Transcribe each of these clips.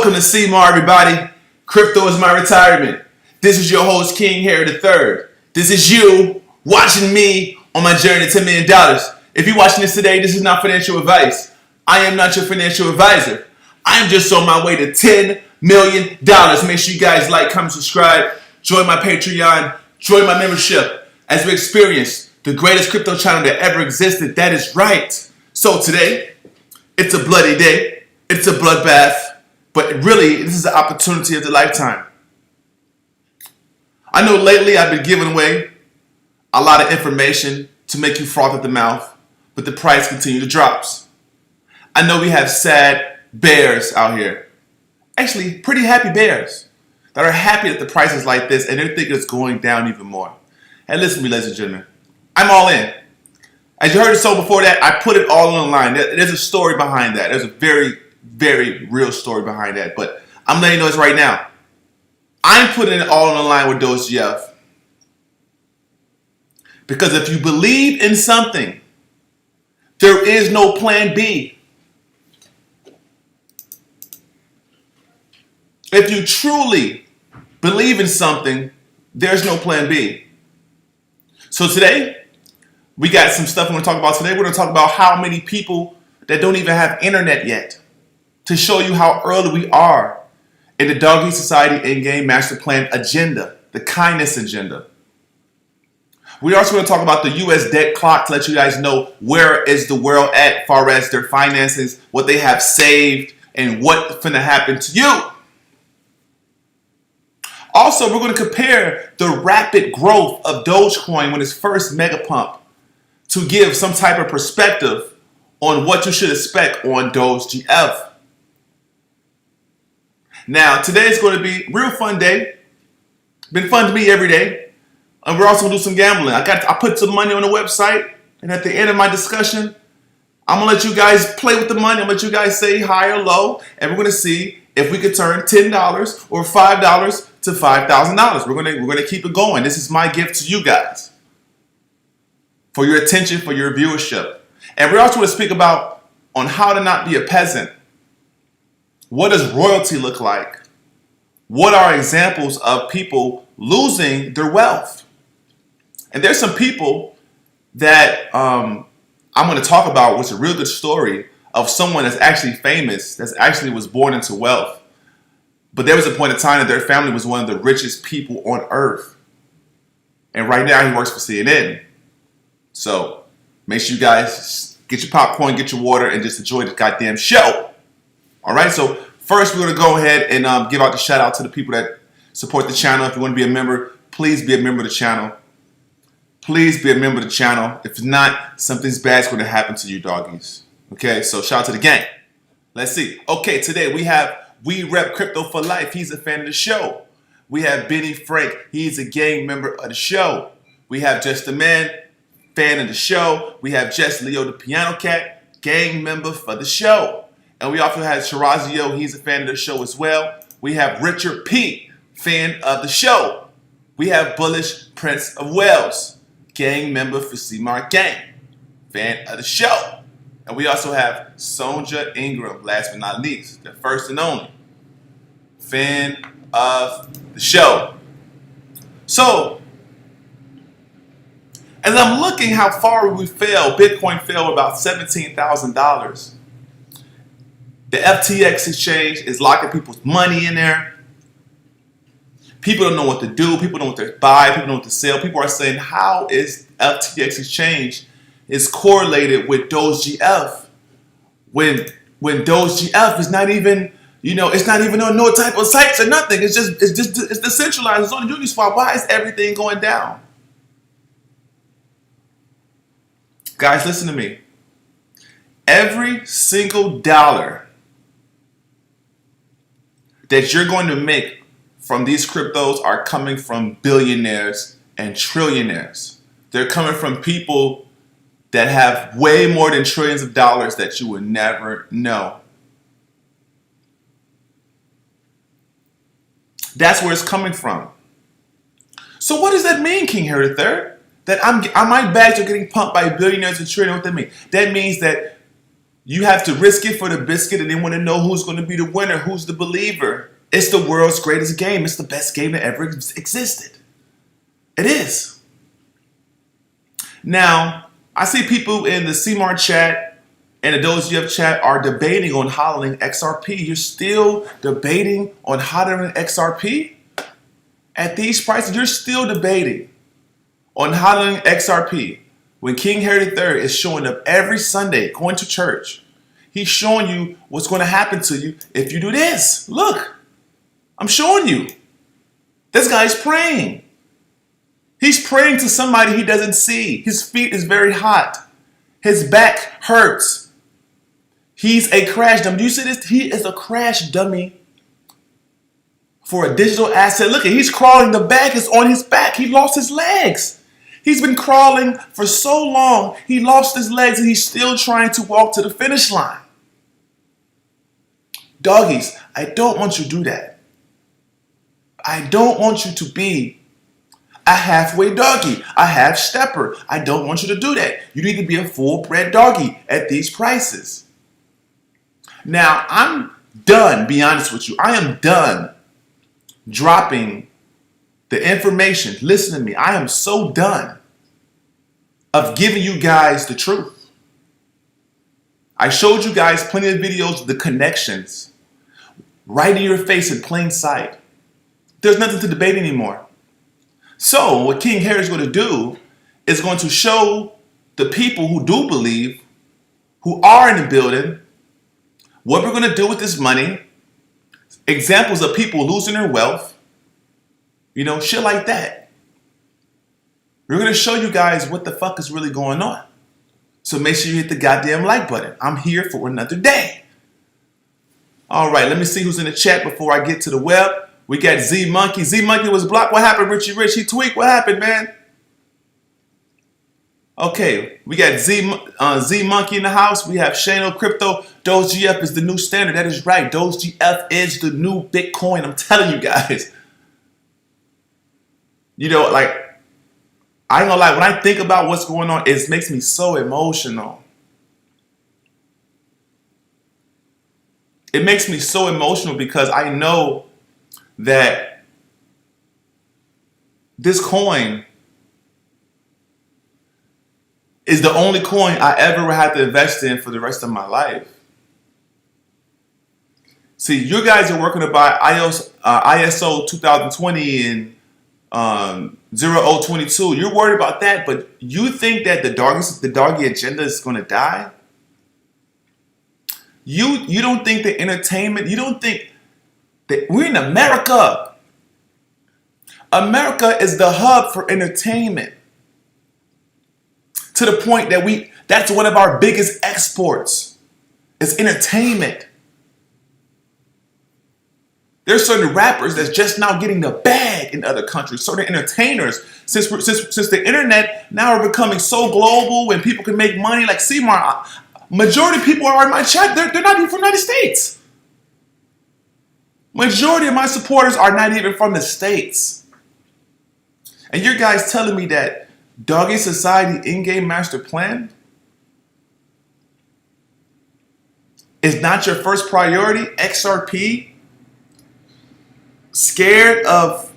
Welcome to Seymour, everybody. Crypto is my retirement. This is your host, King Harry III. This is you watching me on my journey to $10 million. If you're watching this today, this is not financial advice. I am not your financial advisor. I'm just on my way to $10 million. Make sure you guys like, comment, subscribe, join my Patreon, join my membership as we experience the greatest crypto channel that ever existed. That is right. So today, it's a bloody day. It's a bloodbath. But really, this is the opportunity of the lifetime. I know lately I've been giving away a lot of information to make you froth at the mouth, but the price continues to drop. I know we have sad bears out here. Actually, pretty happy bears that are happy that the price is like this and they're thinking it's going down even more. And listen to me, ladies and gentlemen, I'm all in. As you heard it so before that, I put it all online. There's a story behind that. There's a very real story behind that, but I'm letting you know this right now. I'm putting it all on the line with DOGEGF because if you believe in something, there is no plan B. If you truly believe in something, there's no plan B. So today, we got some stuff we're going to talk about today. We're going to talk about how many people that don't even have internet yet, to show you how early we are in the Doggy Society Endgame Master Plan agenda, the kindness agenda. We're also going to talk about the U.S. debt clock to let you guys know where is the world at as far as their finances, what they have saved, and what's going to happen to you. Also, we're going to compare the rapid growth of Dogecoin when its first mega pump to give some type of perspective on what you should expect on DOGEGF. Now, today is going to be a real fun day. Been fun to me every day. And we're also going to do some gambling. I put some money on the website. And at the end of my discussion, I'm going to let you guys play with the money. I'm going to let you guys say high or low. And we're going to see if we could turn $10 or $5 to $5,000. We're going to keep it going. This is my gift to you guys. For your attention, for your viewership. And we're also going to speak about on how to not be a peasant. What does royalty look like? What are examples of people losing their wealth? And there's some people that I'm going to talk about, which is a real good story of someone that's actually famous, that's actually was born into wealth. But there was a point in time that their family was one of the richest people on earth. And right now he works for CNN. So make sure you guys get your popcorn, get your water, and just enjoy the goddamn show. All right, so first we're going to go ahead and give out the shout out to the people that support the channel. If you want to be a member, please be a member of the channel. Please be a member of the channel. If not, something's bad's going to happen to you doggies. Okay, so shout out to the gang. Let's see. Okay, today we rep Crypto for Life. He's a fan of the show. We have Benny Frank. He's a gang member of the show. We have Just the Man, fan of the show. We have Jess Leo, the Piano Cat, gang member for the show. And we also have Shirazio, he's a fan of the show as well. We have Richard P, fan of the show. We have Bullish Prince of Wales, gang member for Seymour Gang, fan of the show. And we also have Sonja Ingram, last but not least, the first and only, fan of the show. So, as I'm looking how far we fell, Bitcoin fell about $17,000. The FTX exchange is locking people's money in there. People don't know what to do. People don't know what to buy. People don't know what to sell. People are saying, how is FTX exchange is correlated with DOGEGF when DOGEGF is not even, it's not even on no type of sites or nothing. It's decentralized. It's on the Uniswap. Why is everything going down? Guys, listen to me. Every single dollar that you're going to make from these cryptos are coming from billionaires and trillionaires. They're coming from people that have way more than trillions of dollars that you would never know. That's where it's coming from. So what does that mean, King Harry III? That my bags are getting pumped by billionaires and trillionaires? What that mean? That means that You have to risk it for the biscuit and then want to know who's going to be the winner, who's the believer. It's the world's greatest game. It's the best game that ever existed. It is. Now, I see people in the CMAR chat and the DOGEGF chat are debating on hodling XRP. You're still debating on hodling XRP? At these prices, you're still debating on hodling XRP. When King Harry III is showing up every Sunday, going to church, he's showing you what's going to happen to you if you do this. Look, I'm showing you. This guy's praying. He's praying to somebody he doesn't see. His feet is very hot. His back hurts. He's a crash dummy. Do you see this? He is a crash dummy for a digital asset. Look, he's crawling. The bag is on his back. He lost his legs. He's been crawling for so long, he lost his legs and he's still trying to walk to the finish line. Doggies, I don't want you to do that. I don't want you to be a halfway doggy, a half stepper. I don't want you to do that. You need to be a full-bred doggy at these prices. Now, I'm done, be honest with you. I am done dropping the information. Listen to me. I am so done of giving you guys the truth. I showed you guys plenty of videos of the connections right in your face in plain sight. There's nothing to debate anymore. So what King Harry is going to do is going to show the people who do believe, who are in the building, what we're going to do with this money, examples of people losing their wealth, you know, shit like that. We're going to show you guys what the fuck is really going on. So make sure you hit the goddamn like button. I'm here for another day. All right, let me see who's in the chat before I get to the web. We got Z Monkey. Z Monkey was blocked. What happened, Richie Rich? He tweaked. What happened, man? Okay, we got Z Monkey in the house. We have Shano Crypto. DOGEGF is the new standard. That is right. DOGEGF is the new Bitcoin. I'm telling you guys. You know, like, I ain't gonna lie, when I think about what's going on, it makes me so emotional. It makes me so emotional because I know that this coin is the only coin I ever had to invest in for the rest of my life. See, you guys are working about ISO 2020 and 0022. You're worried about that, but you think that the doggy agenda is going to die? You don't think the entertainment, you don't think that we're in America. America is the hub for entertainment. To the point that that's one of our biggest exports. Is entertainment. There's certain rappers that's just now getting the bag in other countries. Certain entertainers, since the internet now are becoming so global and people can make money like CMAR, majority of people are in my chat, they're not even from the United States. Majority of my supporters are not even from the States. And you guys telling me that Doggy Society in-game master plan is not your first priority? XRP? Scared of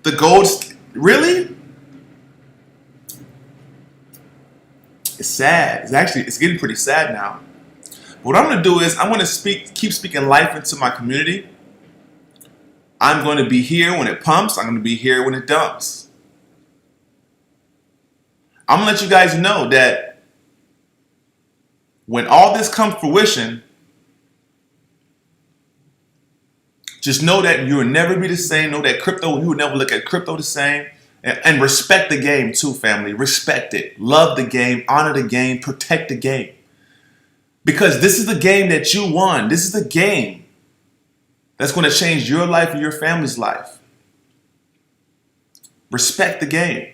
the gold? Really? It's sad. It's getting pretty sad now. What I'm going to do is I'm going to keep speaking life into my community. I'm going to be here when it pumps. I'm going to be here when it dumps. I'm going to let you guys know that when all this comes to fruition, just know that you will never be the same. Know that you will never look at crypto the same. And respect the game too, family. Respect it. Love the game. Honor the game. Protect the game. Because this is the game that you won. This is the game that's going to change your life and your family's life. Respect the game.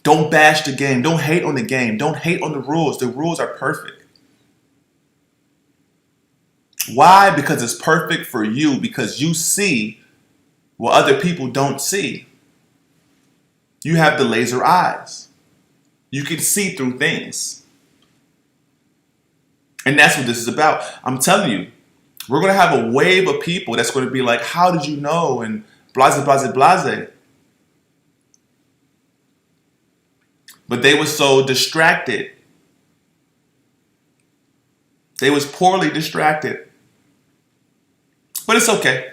Don't bash the game. Don't hate on the game. Don't hate on the rules. The rules are perfect. Why? Because it's perfect for you. Because you see what other people don't see. You have the laser eyes. You can see through things. And that's what this is about. I'm telling you, we're going to have a wave of people that's going to be like, how did you know? And blase, blase, blase. But they were so distracted. They was poorly distracted. But it's okay.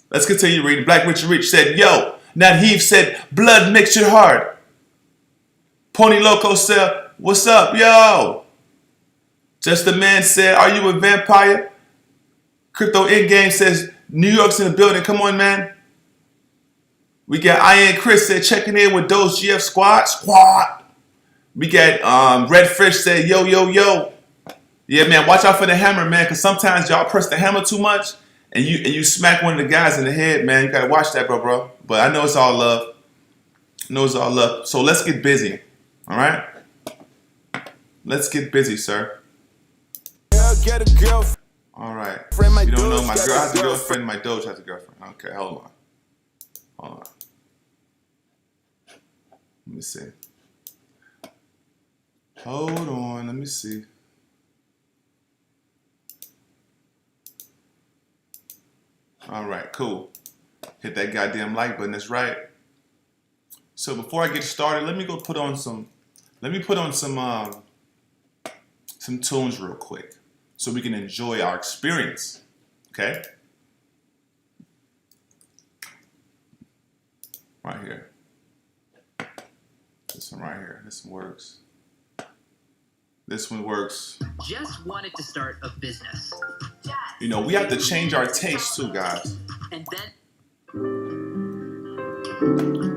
Let's continue reading. Black Richard Rich said, yo. Nadheev said, blood makes your heart. Pony Loco said, what's up, yo? Just a Man said, are you a vampire? Crypto Endgame says, New York's in the building. Come on, man. We got Ian Chris said, checking in with DOGEGF squad. We got Red Fish said, yo, yo, yo. Yeah, man, watch out for the hammer, man, because sometimes y'all press the hammer too much and you smack one of the guys in the head, man. You got to watch that, bro. But I know it's all love. So let's get busy, all right? Let's get busy, sir. Get a girlfriend. All right. You don't know, my girl has a girlfriend, my Doge has a girlfriend. Okay, hold on. Let me see. Hold on, let me see. All right, cool. Hit that goddamn like button, that's right. So before I get started, let me put on some tunes real quick so we can enjoy our experience, okay? Right here. This one right here, this one works. This one works. Just wanted to start a business. You know, we have to change our taste too, guys. And then...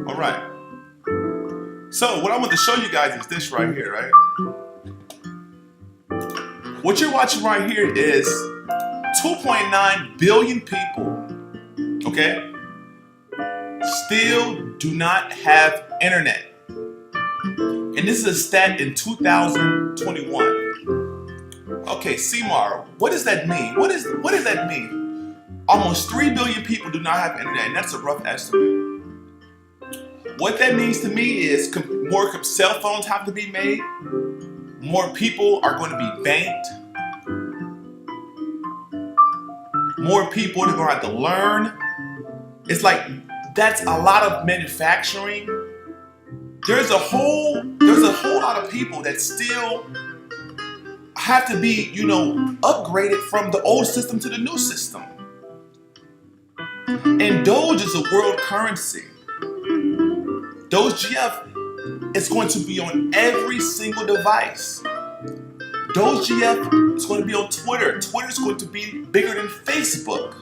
All right. So what I want to show you guys is this right here, right? What you're watching right here is 2.9 billion people, okay, still do not have internet. And this is a stat in 2021. Okay, Seymour, what does that mean? What does that mean? Almost 3 billion people do not have internet, and that's a rough estimate. What that means to me is more cell phones have to be made. More people are going to be banked. More people are going to have to learn. It's like that's a lot of manufacturing. There's a whole lot of people that still have to be, upgraded from the old system to the new system. And Doge is a world currency. DOGEGF is going to be on every single device. DOGEGF is going to be on Twitter. Twitter is going to be bigger than Facebook.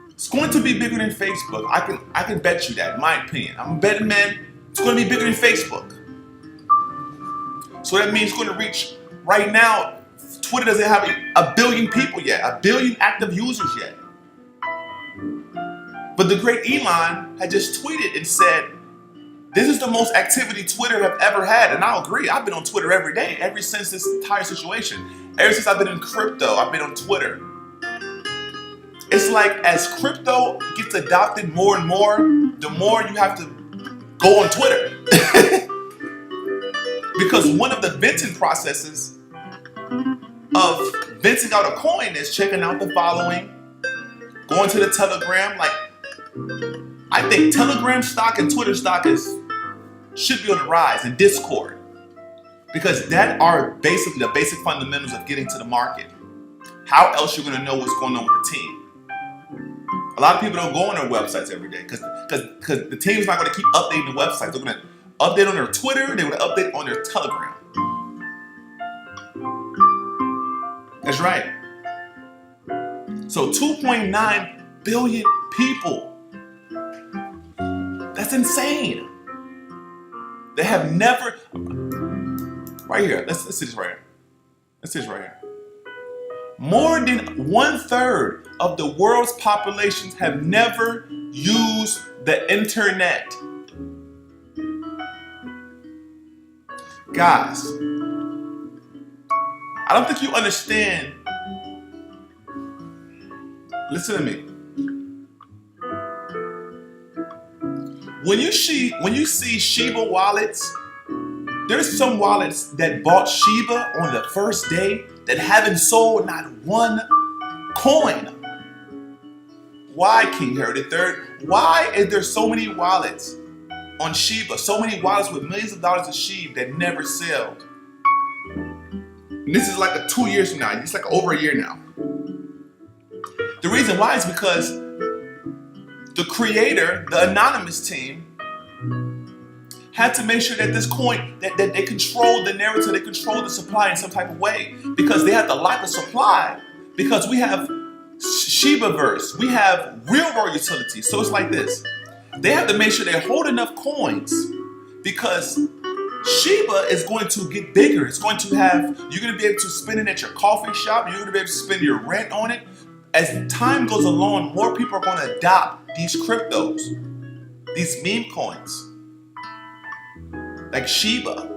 It's going to be bigger than Facebook. I can bet you that, in my opinion. I'm a betting man. It's going to be bigger than Facebook. So that means it's going to reach, right now, Twitter doesn't have a billion people yet, a billion active users yet. But the great Elon had just tweeted and said, this is the most activity Twitter have ever had. And I'll agree, I've been on Twitter every day, ever since this entire situation. Ever since I've been in crypto, I've been on Twitter. It's like as crypto gets adopted more and more, the more you have to go on Twitter. Because one of the venting processes of venting out a coin is checking out the following, going to the Telegram. Like, I think Telegram stock and Twitter stock should be on the rise, and Discord. Because that are basically the basic fundamentals of getting to the market. How else you're gonna know what's going on with the team? A lot of people don't go on their websites every day because the team's not gonna keep updating the website. They're gonna update on their Twitter, they're gonna update on their Telegram. That's right. So 2.9 billion people. That's insane. They have never, right here, let's see this right here. Let's see this right here. More than 1/3 of the world's populations have never used the internet. Guys, I don't think you understand. Listen to me. When you see Shiba wallets, there's some wallets that bought Shiba on the first day that haven't sold not one coin. Why, King Herod III? Why is there so many wallets on Shiba? So many wallets with millions of dollars of Shiba that never sell? And this is like 2 years from now. It's like over a year now. The reason why is because the creator, the anonymous team, had to make sure that this coin, that they control the narrative, they control the supply in some type of way, because they have to lock the supply, because we have Shibaverse, we have real world utilities. So it's like this. They have to make sure they hold enough coins, because Shiba is going to get bigger. It's going to have, you're going to be able to spend it at your coffee shop. You're going to be able to spend your rent on it. As time goes along, more people are going to adopt these cryptos, these meme coins, like Shiba.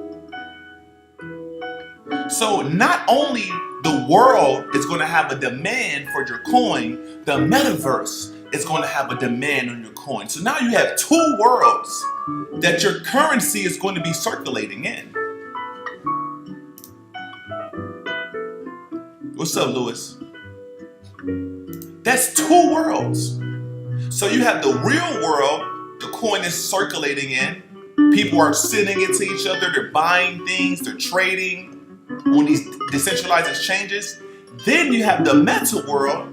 So not only the world is going to have a demand for your coin, the metaverse is going to have a demand on your coin. So now you have two worlds that your currency is going to be circulating in. What's up, Lewis? That's two worlds. So you have the real world, the coin is circulating in. People are sending it to each other. They're buying things. They're trading on these decentralized exchanges. Then you have the meta world,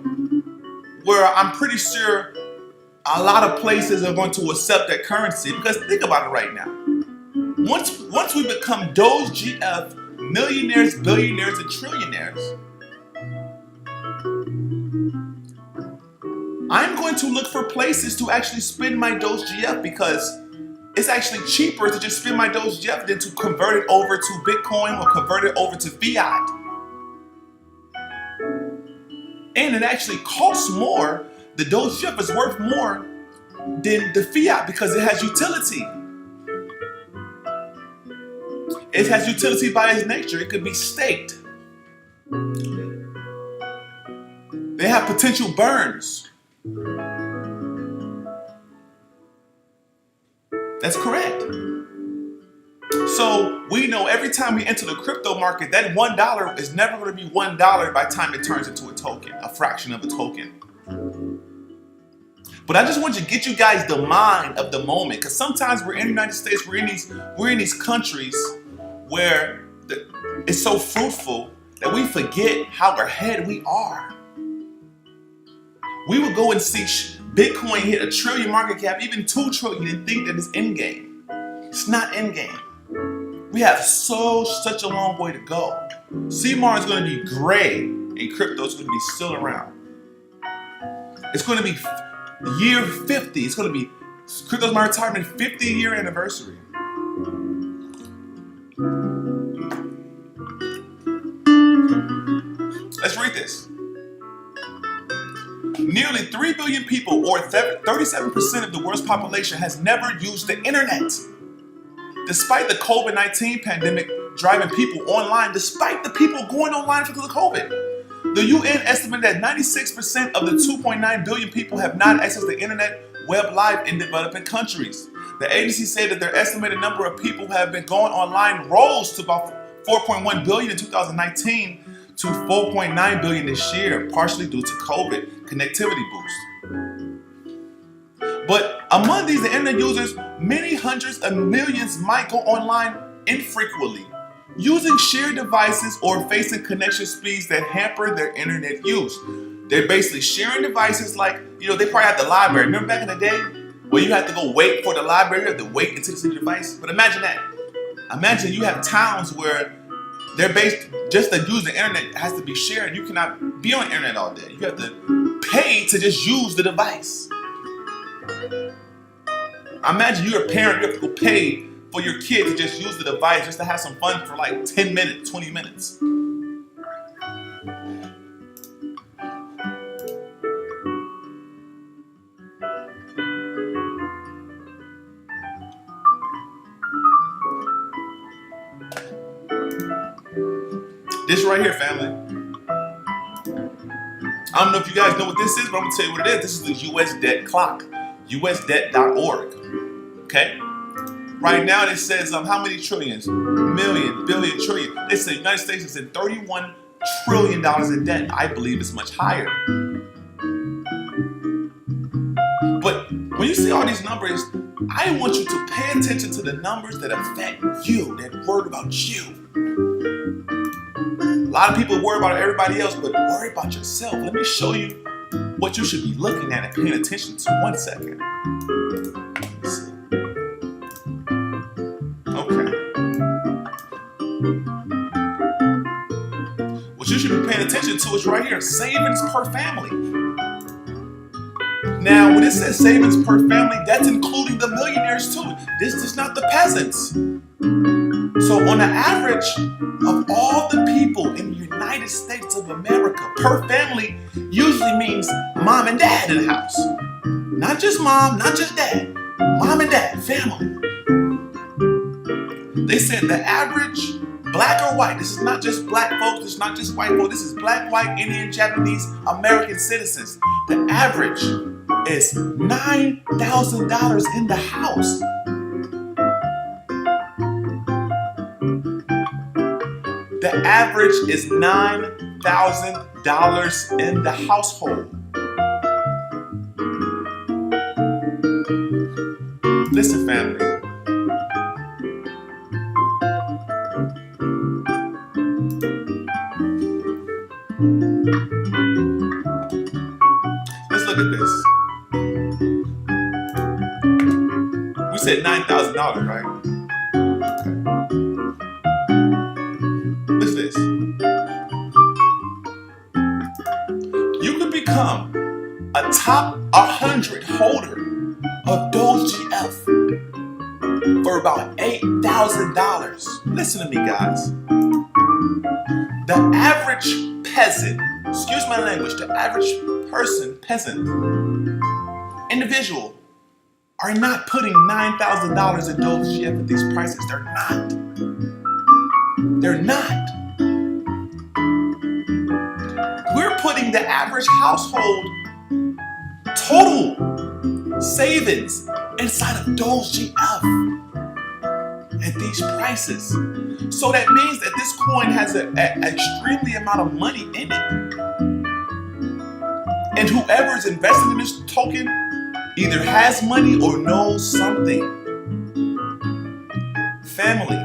where I'm pretty sure a lot of places are going to accept that currency. Because think about it right now. Once we become DOGEGF, millionaires, billionaires, and trillionaires, I'm going to look for places to actually spend my DOGEGF, because it's actually cheaper to just spend my DOGEGF than to convert it over to Bitcoin or convert it over to fiat. And it actually costs more. The DOGEGF is worth more than the fiat because it has utility. It has utility by its nature. It could be staked. They have potential burns. That's correct. So we know every time we enter the crypto market, that $1 is never going to be $1 by the time it turns into a token, a fraction of a token. But I just want to get you guys the mind of the moment, because sometimes we're in the United States, we're in these countries where it's so fruitful that we forget how ahead we are. We would go and see Bitcoin hit $1 trillion market cap, even $2 trillion, and think that it's endgame. It's not endgame. We have such a long way to go. CMAR is going to be gray, and crypto is going to be still around. It's going to be year 50. It's going to be Cryptoismyretirement 50-year anniversary. Let's read this. Nearly 3 billion people, or 37% of the world's population, has never used the internet. Despite the COVID-19 pandemic driving people online, despite the people going online because of COVID, the UN estimated that 96% of the 2.9 billion people have not accessed the internet web live in developing countries. The agency said that their estimated number of people who have been going online rose to about 4.1 billion in 2019 to 4.9 billion this year, partially due to COVID connectivity boost. But among these internet users, many hundreds of millions might go online infrequently, using shared devices or facing connection speeds that hamper their internet use. They're basically sharing devices like, they probably had the library. Remember back in the day where you had to go wait for the library, you had to wait until you see the device? But imagine that. Imagine you have towns where they're based, just to use the internet has to be shared. You cannot be on the internet all day. You have to pay to just use the device. Imagine you're a parent, you have to go pay for your kid to just use the device just to have some fun for like 10 minutes, 20 minutes. This right here, family. I don't know if you guys know what this is, but I'm gonna tell you what it is. This is the US debt clock, usdebt.org. Okay? Right now it says how many trillions? Million, billion, trillion. They say the United States is in 31 trillion in debt. I believe it's much higher. But when you see all these numbers, I want you to pay attention to the numbers that affect you, that worry about you. A lot of people worry about everybody else, but worry about yourself. Let me show you what you should be looking at and paying attention to. 1 second. Let's see. Okay. What you should be paying attention to is right here, savings per family. Now, when it says savings per family, that's including the millionaires too. This is not the peasants. So on the average of all the people in the United States of America, per family usually means mom and dad in the house. Not just mom, not just dad. Mom and dad, family. They said the average, black or white, this is not just black folks, this is not just white folks, this is black, white, Indian, Japanese, American citizens. The average is $9,000 in the house. The average is $9,000 in the household. Listen, family. Let's look at this. We said $9,000, right? Listen to this. You could become a top 100 holder of DOGEGF for about $8,000. Listen to me, guys. The average peasant, excuse my language, the average person, peasant, individual, are not putting $9,000 in DOGEGF at these prices. They're not. They're not. We're putting the average household total savings inside of DOGEGF at these prices. So that means that this coin has an extremely amount of money in it. And whoever is investing in this token either has money or knows something. Family,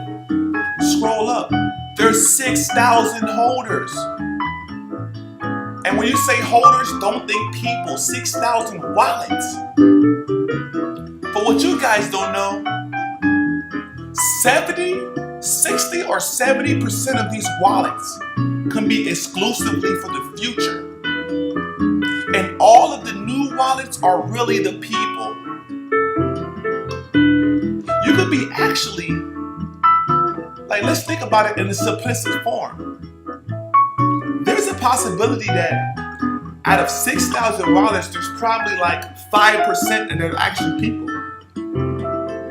scroll up. There's 6,000 holders. And when you say holders, don't think people. 6,000 wallets. But what you guys don't know, 60 or 70% of these wallets can be exclusively for the future. And all of the new wallets are really the people. You could be actually, like, let's think about it in a simplistic form. There's a possibility that out of 6,000 wallets, there's probably like 5% that are actually people.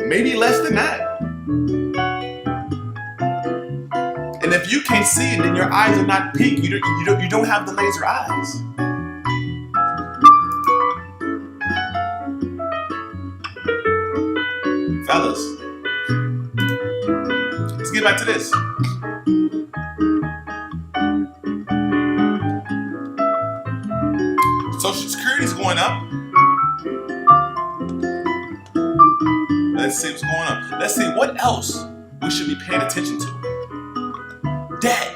Maybe less than that. And if you can't see it, then your eyes are not pink. You don't have the laser eyes. Fellas, let's get back to this. Social Security is going up. Let's see what's going on. Let's see what else we should be paying attention to. Debt.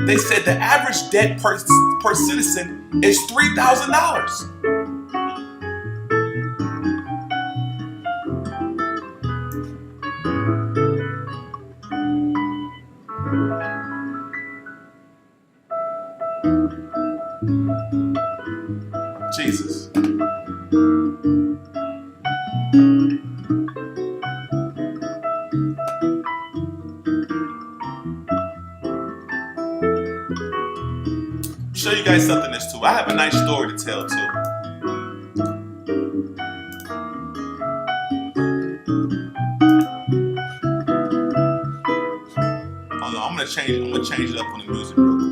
They said the average debt per citizen is $3,000. Jesus. Show you guys something that's too. I have a nice story to tell too. Hold on, I'm gonna change it up on the music real quick.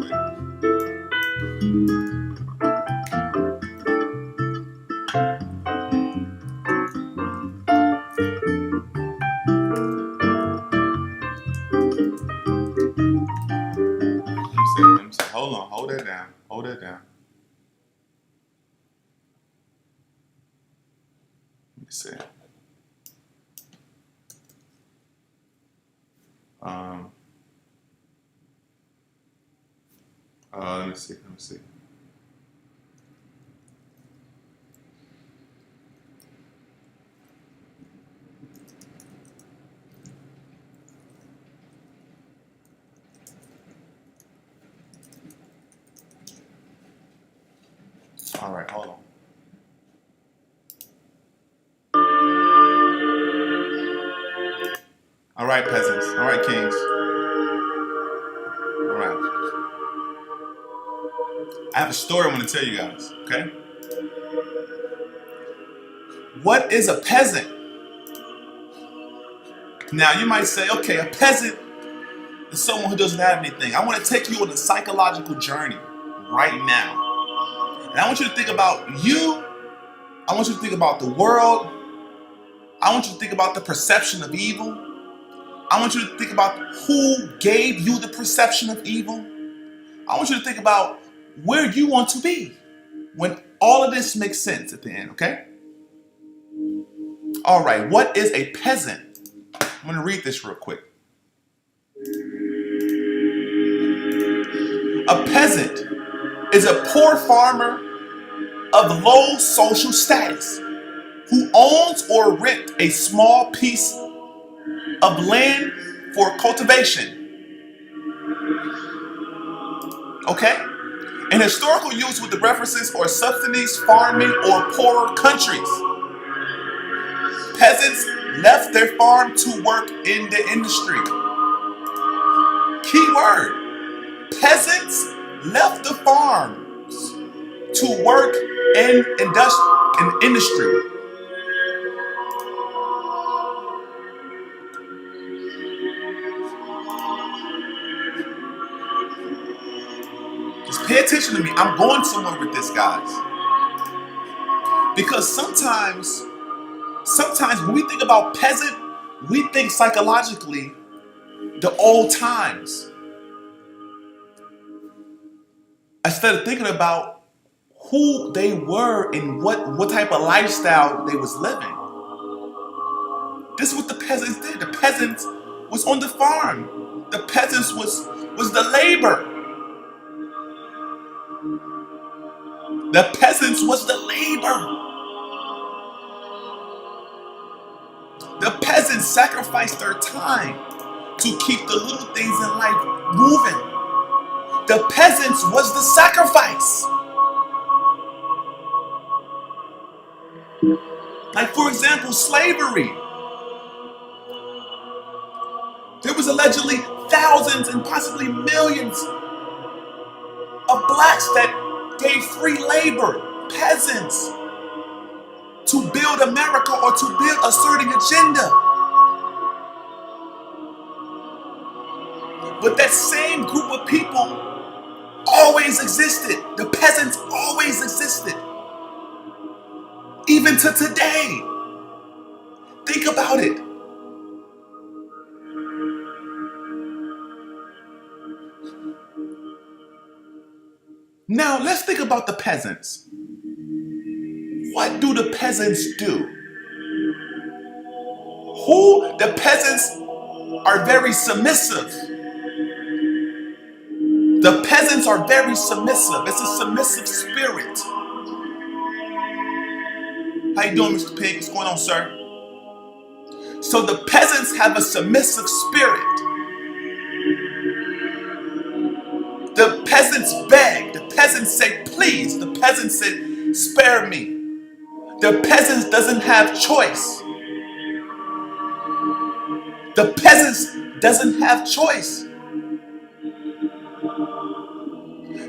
me see. Let me see. Let me see. All right, hold on. All right, peasants. All right, kings. All right. I have a story I want to tell you guys, okay? What is a peasant? Now, you might say, okay, a peasant is someone who doesn't have anything. I want to take you on a psychological journey right now. And I want you to think about you. I want you to think about the world. I want you to think about the perception of evil. I want you to think about who gave you the perception of evil. I want you to think about where you want to be when all of this makes sense at the end, okay? All right, what is a peasant? I'm going to read this real quick. A peasant is a poor farmer of low social status who owns or rents a small piece of land for cultivation. Okay? In historical use with the references or subsidies, farming, or poorer countries. Peasants left their farm to work in the industry. Key word. Peasants left the farms to work in industry. Just pay attention to me. I'm going somewhere with this, guys. Because sometimes when we think about peasant, we think psychologically the old times. Instead of thinking about who they were and what type of lifestyle they was living. This is what the peasants did. The peasants was on the farm. The peasants was the labor. The peasants was the labor. The peasants sacrificed their time to keep the little things in life moving. The peasants was the sacrifice. Like, for example, slavery. There was allegedly thousands and possibly millions of blacks that gave free labor, peasants, to build America or to build a certain agenda. But that same group of people always existed. The peasants always existed. Even to today. Think about it. Now, let's think about the peasants. What do the peasants do? The peasants are very submissive. The peasants are very submissive. It's a submissive spirit. How you doing, Mr. Pig? What's going on, sir? So the peasants have a submissive spirit. The peasants beg. The peasants say, please. The peasants say, spare me. The peasants doesn't have choice. The peasants doesn't have choice.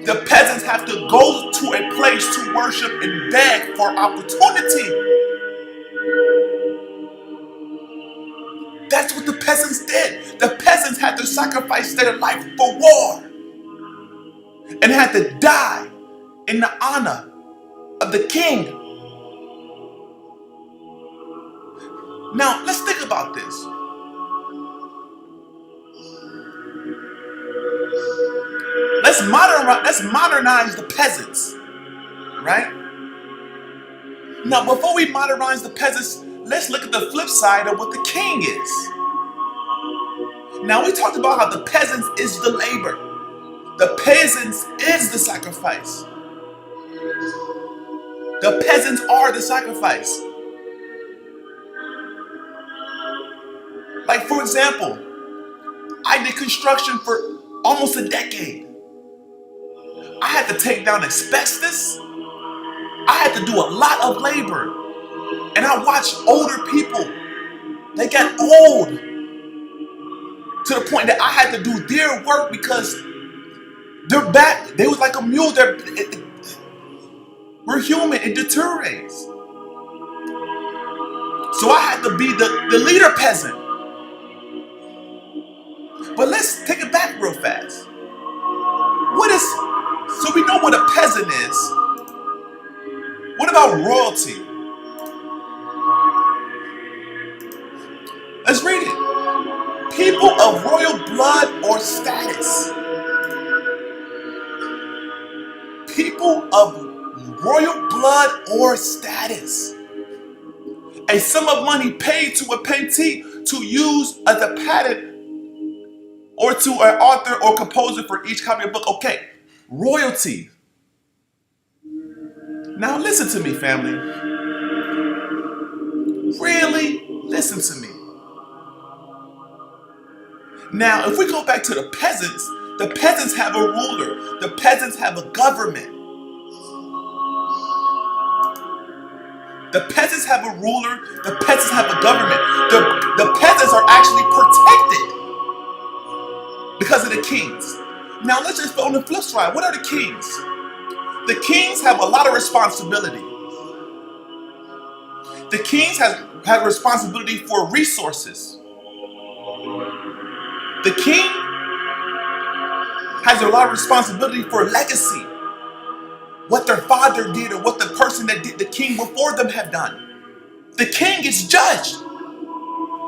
The peasants have to go to a place to worship and beg for opportunity. That's what the peasants did. The peasants had to sacrifice their life for war and had to die in the honor of the king. Now, let's think about this. Let's modernize the peasants, right? Now, before we modernize the peasants, let's look at the flip side of what the king is. Now we talked about how the peasants is the labor. The peasants is the sacrifice. The peasants are the sacrifice. Like, for example, I did construction for almost a decade. I had to take down asbestos. I had to do a lot of labor. And I watched older people. They got old to the point that I had to do their work because their back, they was like a mule. We're human, it deteriorates. So I had to be the leader peasant. But let's take it back real fast. So we know what a peasant is. What about royalty? Let's read it. People of royal blood or status. People of royal blood or status. A sum of money paid to a patentee to use as a patent or to an author or composer for each copy of book. Okay, royalty. Now listen to me, family. Really listen to me. Now, if we go back to the peasants have a ruler. The peasants have a government. The peasants have a ruler. The peasants have a government. The peasants are actually protected because of the kings. Now let's just on the flip side. What are the kings? The kings have a lot of responsibility. The kings have responsibility for resources. The king has a lot of responsibility for legacy. What their father did or what the person that did the king before them have done. The king is judged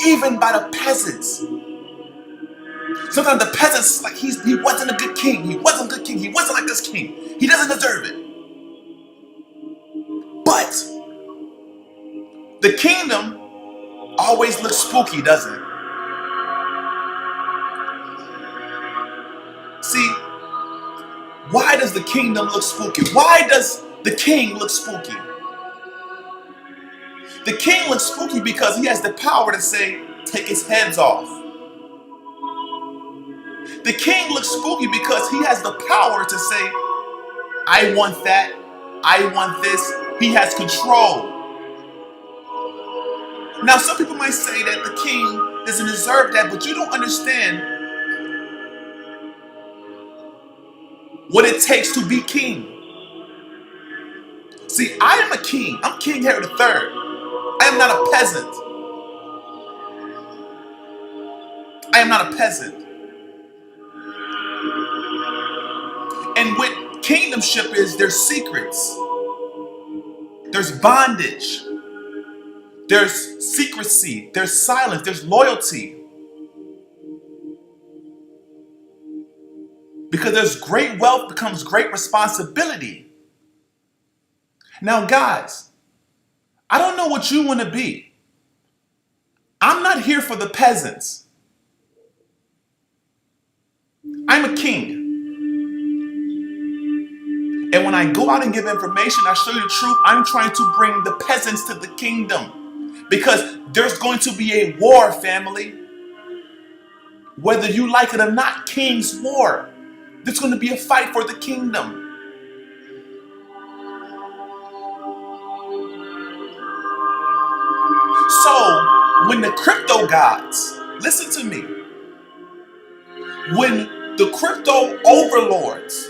even by the peasants. Sometimes the peasants, like he wasn't a good king. He wasn't a good king. He wasn't like this king. He doesn't deserve it. But the kingdom always looks spooky, doesn't it? See, why does the kingdom look spooky? Why does the king look spooky? The king looks spooky because he has the power to say, take his heads off. The king looks spooky because he has the power to say, I want that, I want this. He has control. Now, some people might say that the king doesn't deserve that, but you don't understand what it takes to be king. See, I am a king. I'm King Herod III. I am not a peasant. I am not a peasant. And what kingdomship is, there's secrets. There's bondage. There's secrecy. There's silence. There's loyalty. Because there's great wealth becomes great responsibility. Now, guys, I don't know what you want to be. I'm not here for the peasants. I'm a king. And when I go out and give information, I show you the truth, I'm trying to bring the peasants to the kingdom. Because there's going to be a war, family. Whether you like it or not, King's War. There's going to be a fight for the kingdom. So, when the crypto gods, listen to me, when the crypto overlords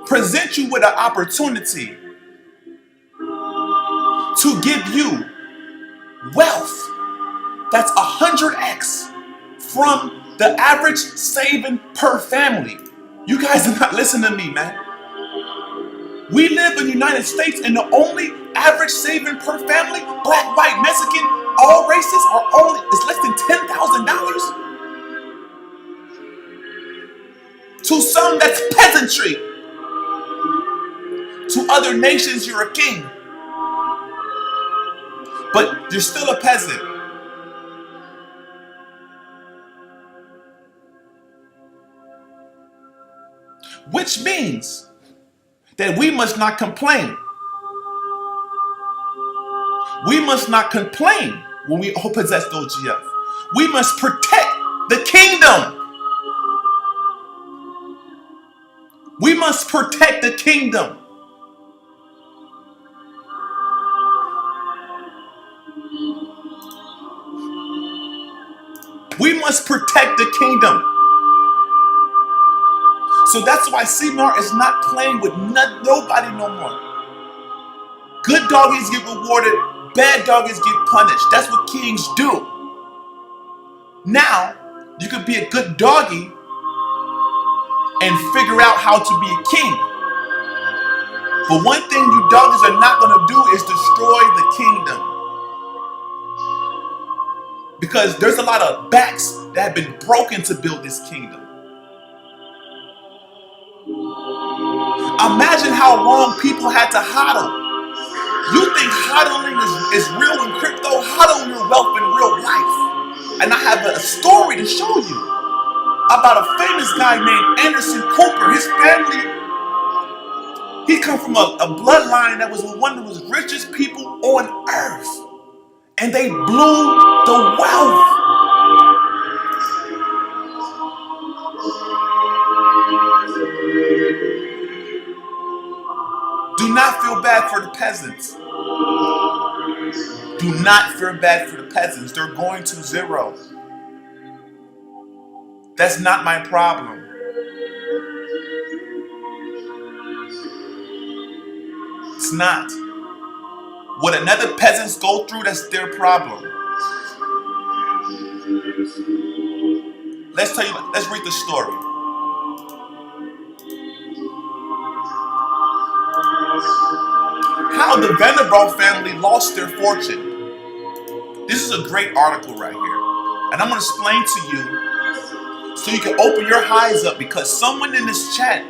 present you with an opportunity to give you wealth that's 100x from the average saving per family. You guys are not listening to me, man. We live in the United States and the only average saving per family, black, white, Mexican, all races is less than $10,000. To some, that's peasantry. To other nations, you're a king. but you're still a peasant. Which means that we must not complain. We must not complain when we possess DOGEGF. We must protect the kingdom. We must protect the kingdom. We must protect the kingdom. So that's why CMAR is not playing with nobody no more. Good doggies get rewarded, bad doggies get punished. That's what kings do. Now, you could be a good doggy and figure out how to be a king. But one thing you doggies are not going to do is destroy the kingdom. Because there's a lot of backs that have been broken to build this kingdom. Imagine how long people had to hodl. You think hodling is real in crypto? Hodl your wealth in real life. And I have a story to show you about a famous guy named Anderson Cooper. His family, he come from a bloodline that was one of the richest people on earth. And they blew the wealth. Do not feel bad for the peasants. Do not feel bad for the peasants. They're going to zero. That's not my problem. It's not. What another peasants go through, that's their problem. Let's read the story. How the Vanderbilt family lost their fortune. This is a great article right here. And I'm going to explain to you so you can open your eyes up, because someone in this chat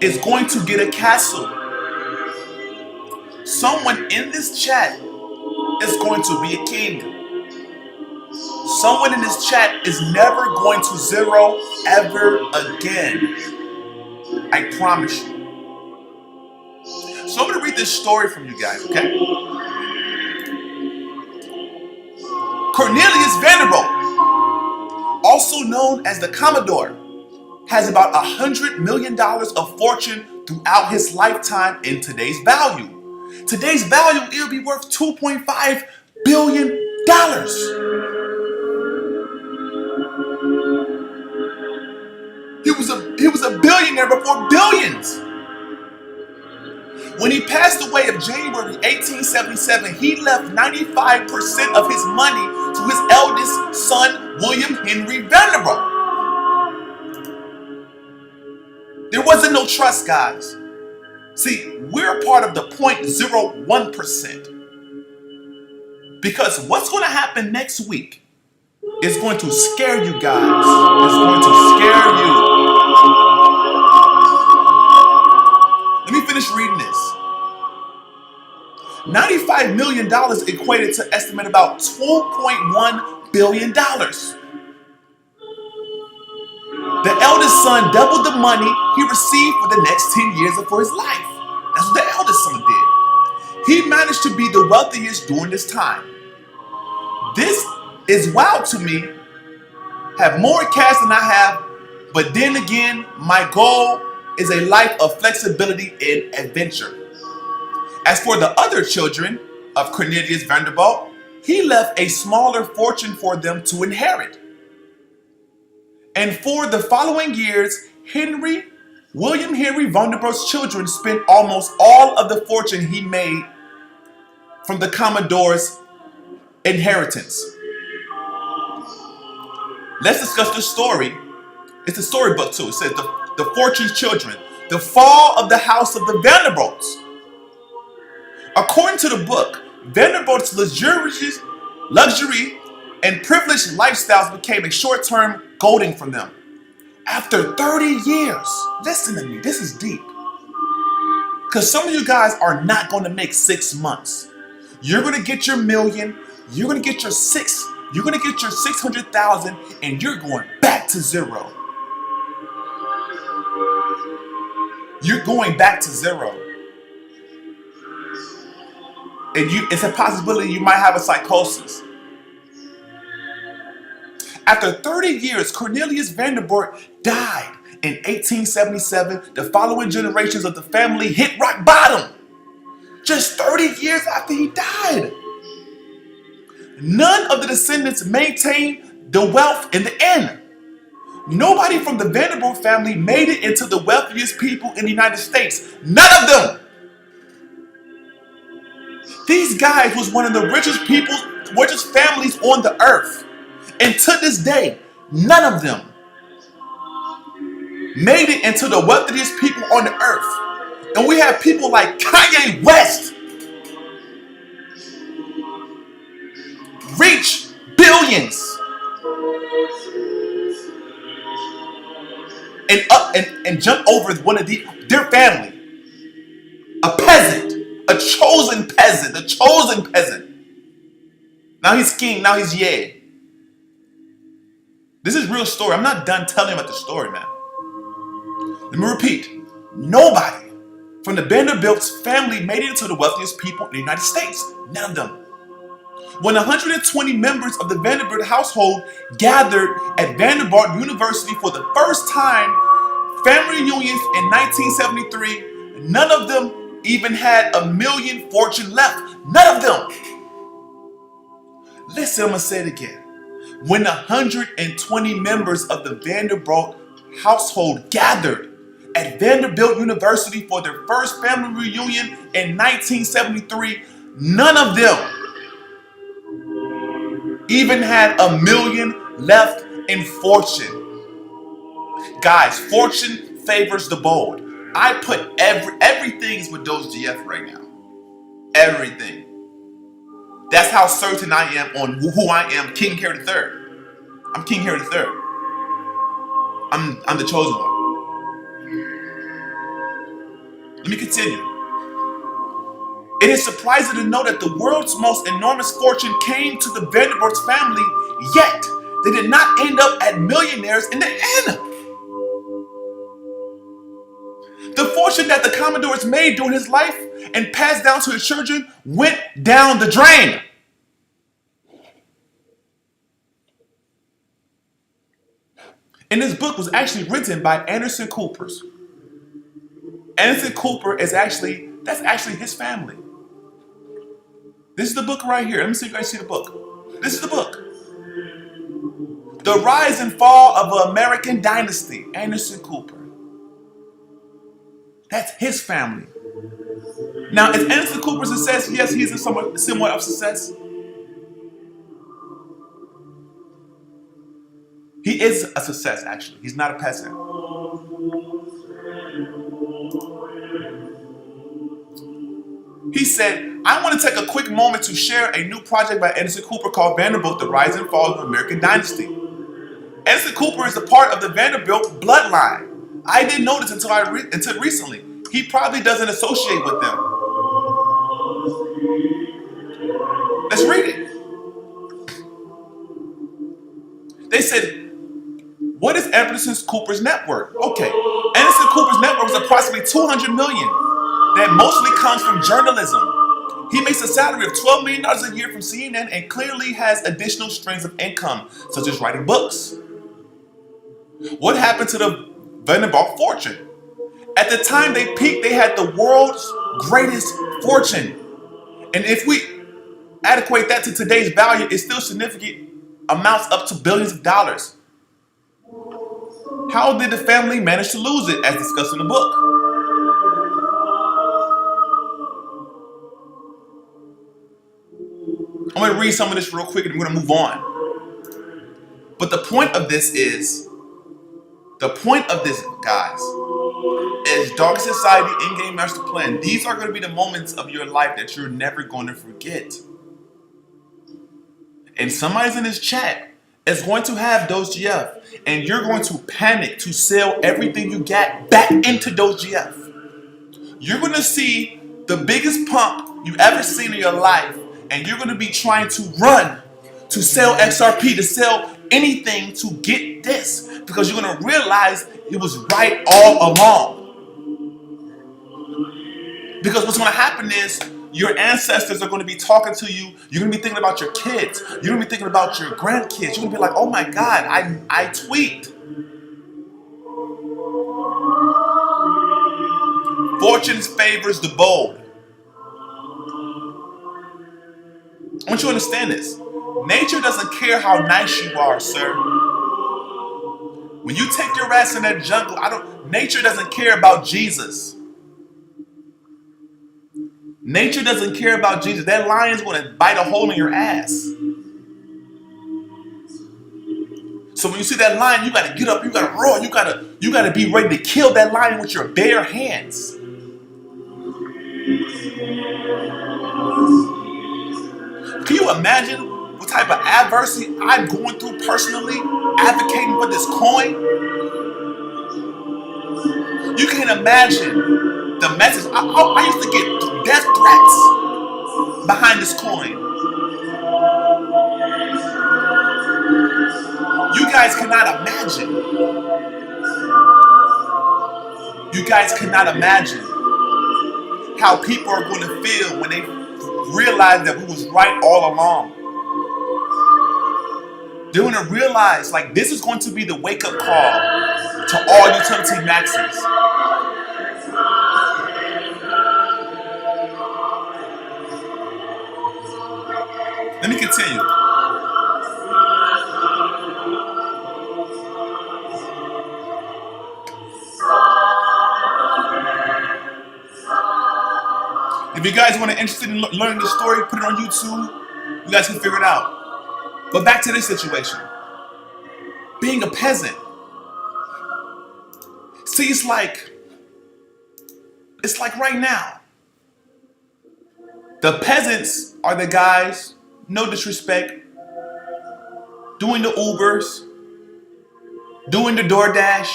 is going to get a castle. Someone in this chat is going to be a king. Someone in this chat is never going to zero ever again. I promise you. So I'm going to read this story from you guys, okay? Cornelius Vanderbilt, also known as the Commodore, has about $100 million of fortune throughout his lifetime in today's value. Today's value, it'll be worth $2.5 billion. He was a billionaire before billions. When he passed away in January 1877, he left 95% of his money to his eldest son, William Henry Vanderbilt. There wasn't no trust, guys. See, we're part of the 0.01%. Because what's going to happen next week is going to scare you guys. It's going to scare you. Let me finish reading this. $95 million equated to estimate about $12.1 billion. The eldest son doubled the money he received for the next 10 years of his life. That's what the eldest son did. He managed to be the wealthiest during this time. This is wild to me. Have more cash than I have, but then again, my goal is a life of flexibility and adventure. As for the other children of Cornelius Vanderbilt, he left a smaller fortune for them to inherit. And for the following years, William Henry Vanderbilt's children spent almost all of the fortune he made from the Commodore's inheritance. Let's discuss this story. It's a storybook too. It says the Fortune's Children, the fall of the house of the Vanderbilts. According to the book, Vanderbilt's luxury and privileged lifestyles became a short-term goading for them. After 30 years, listen to me, this is deep. Because some of you guys are not going to make 6 months. You're gonna get your million. You're gonna get your 600,000, and you're going back to zero. You're going back to zero. And it's a possibility you might have a psychosis. After 30 years, Cornelius Vanderbilt died in 1877. The following generations of the family hit rock bottom. Just 30 years after he died. None of the descendants maintained the wealth in the end. Nobody from the Vanderbilt family made it into the wealthiest people in the United States. None of them. These guys was one of the richest families on the earth. And to this day, none of them made it into the wealthiest people on the earth. And we have people like Kanye West reach billions and jump over one of their family. A peasant, a chosen peasant. Now he's king, now he's Ye. This is real story. I'm not done telling you about the story, man. Let me repeat. Nobody from the Vanderbilt's family made it into the wealthiest people in the United States. None of them. When 120 members of the Vanderbilt household gathered at Vanderbilt University for the first time, family reunions in 1973, none of them even had $1 million fortune left. None of them. Listen, I'm going to say it again. When 120 members of the Vanderbilt household gathered at Vanderbilt University for their first family reunion in 1973, none of them even had $1 million left in fortune. Guys, fortune favors the bold. I put everything's with DOGEGF right now. Everything. That's how certain I am on who I am, King Harry III. I'm King Harry III. I'm the chosen one. Let me continue. It is surprising to know that the world's most enormous fortune came to the Vanderbilt family, yet they did not end up as millionaires in the end. The fortune that the Commodores made during his life and passed down to his children went down the drain. And this book was actually written by Anderson Cooper. Anderson Cooper that's actually his family. This is the book right here. Let me see if you guys see the book. This is the book. The Rise and Fall of an American Dynasty, Anderson Cooper. That's his family. Now, is Anderson Cooper a success? Yes, he's somewhat of success. He is a success, actually. He's not a peasant. He said, I want to take a quick moment to share a new project by Anderson Cooper called Vanderbilt, The Rise and Fall of an American Dynasty. Anderson Cooper is a part of the Vanderbilt bloodline. I didn't know this until recently. He probably doesn't associate with them. Let's read it. They said, what is Anderson Cooper's net worth? Okay, Anderson Cooper's net worth is approximately $200 million. That mostly comes from journalism. He makes a salary of $12 million a year from CNN and clearly has additional streams of income, such as writing books. What happened to the Vanderbilt fortune? At the time they peaked, they had the world's greatest fortune. And if we adequate that to today's value, it's still significant amounts up to billions of dollars. How did the family manage to lose it, as discussed in the book? I'm going to read some of this real quick and we're going to move on. But the point of this, guys, is Dark Society in-game master plan. These are going to be the moments of your life that you're never going to forget. And somebody's in this chat is going to have DOGEGF, and you're going to panic to sell everything you got back into DOGEGF. You're going to see the biggest pump you've ever seen in your life, And you're going to be trying to run, to sell XRP, to sell anything to get this. Because you're going to realize it was right all along. Because what's going to happen is your ancestors are going to be talking to you. You're going to be thinking about your kids. You're going to be thinking about your grandkids. You're going to be like, oh my God, I tweaked. Fortune favors the bold. I want you to understand this. Nature doesn't care how nice you are, sir. When you take your ass in that jungle, nature doesn't care about Jesus. Nature doesn't care about Jesus. That lion's going to bite a hole in your ass. So when you see that lion, you got to get up, you got to roar, you got to be ready to kill that lion with your bare hands. Can you imagine what type of adversity I'm going through personally, advocating for this coin? You can't imagine the message. I used to get death threats behind this coin. You guys cannot imagine. You guys cannot imagine how people are going to feel when they realize that we was right all along. They're going to realize, like, this is going to be the wake-up call to all utility maxes. Let me continue. If you guys want to interested in learning the story, put it on YouTube. You guys can figure it out. But back to this situation. Being a peasant. See, it's like right now. The peasants are the guys, no disrespect, doing the Ubers, doing the DoorDash,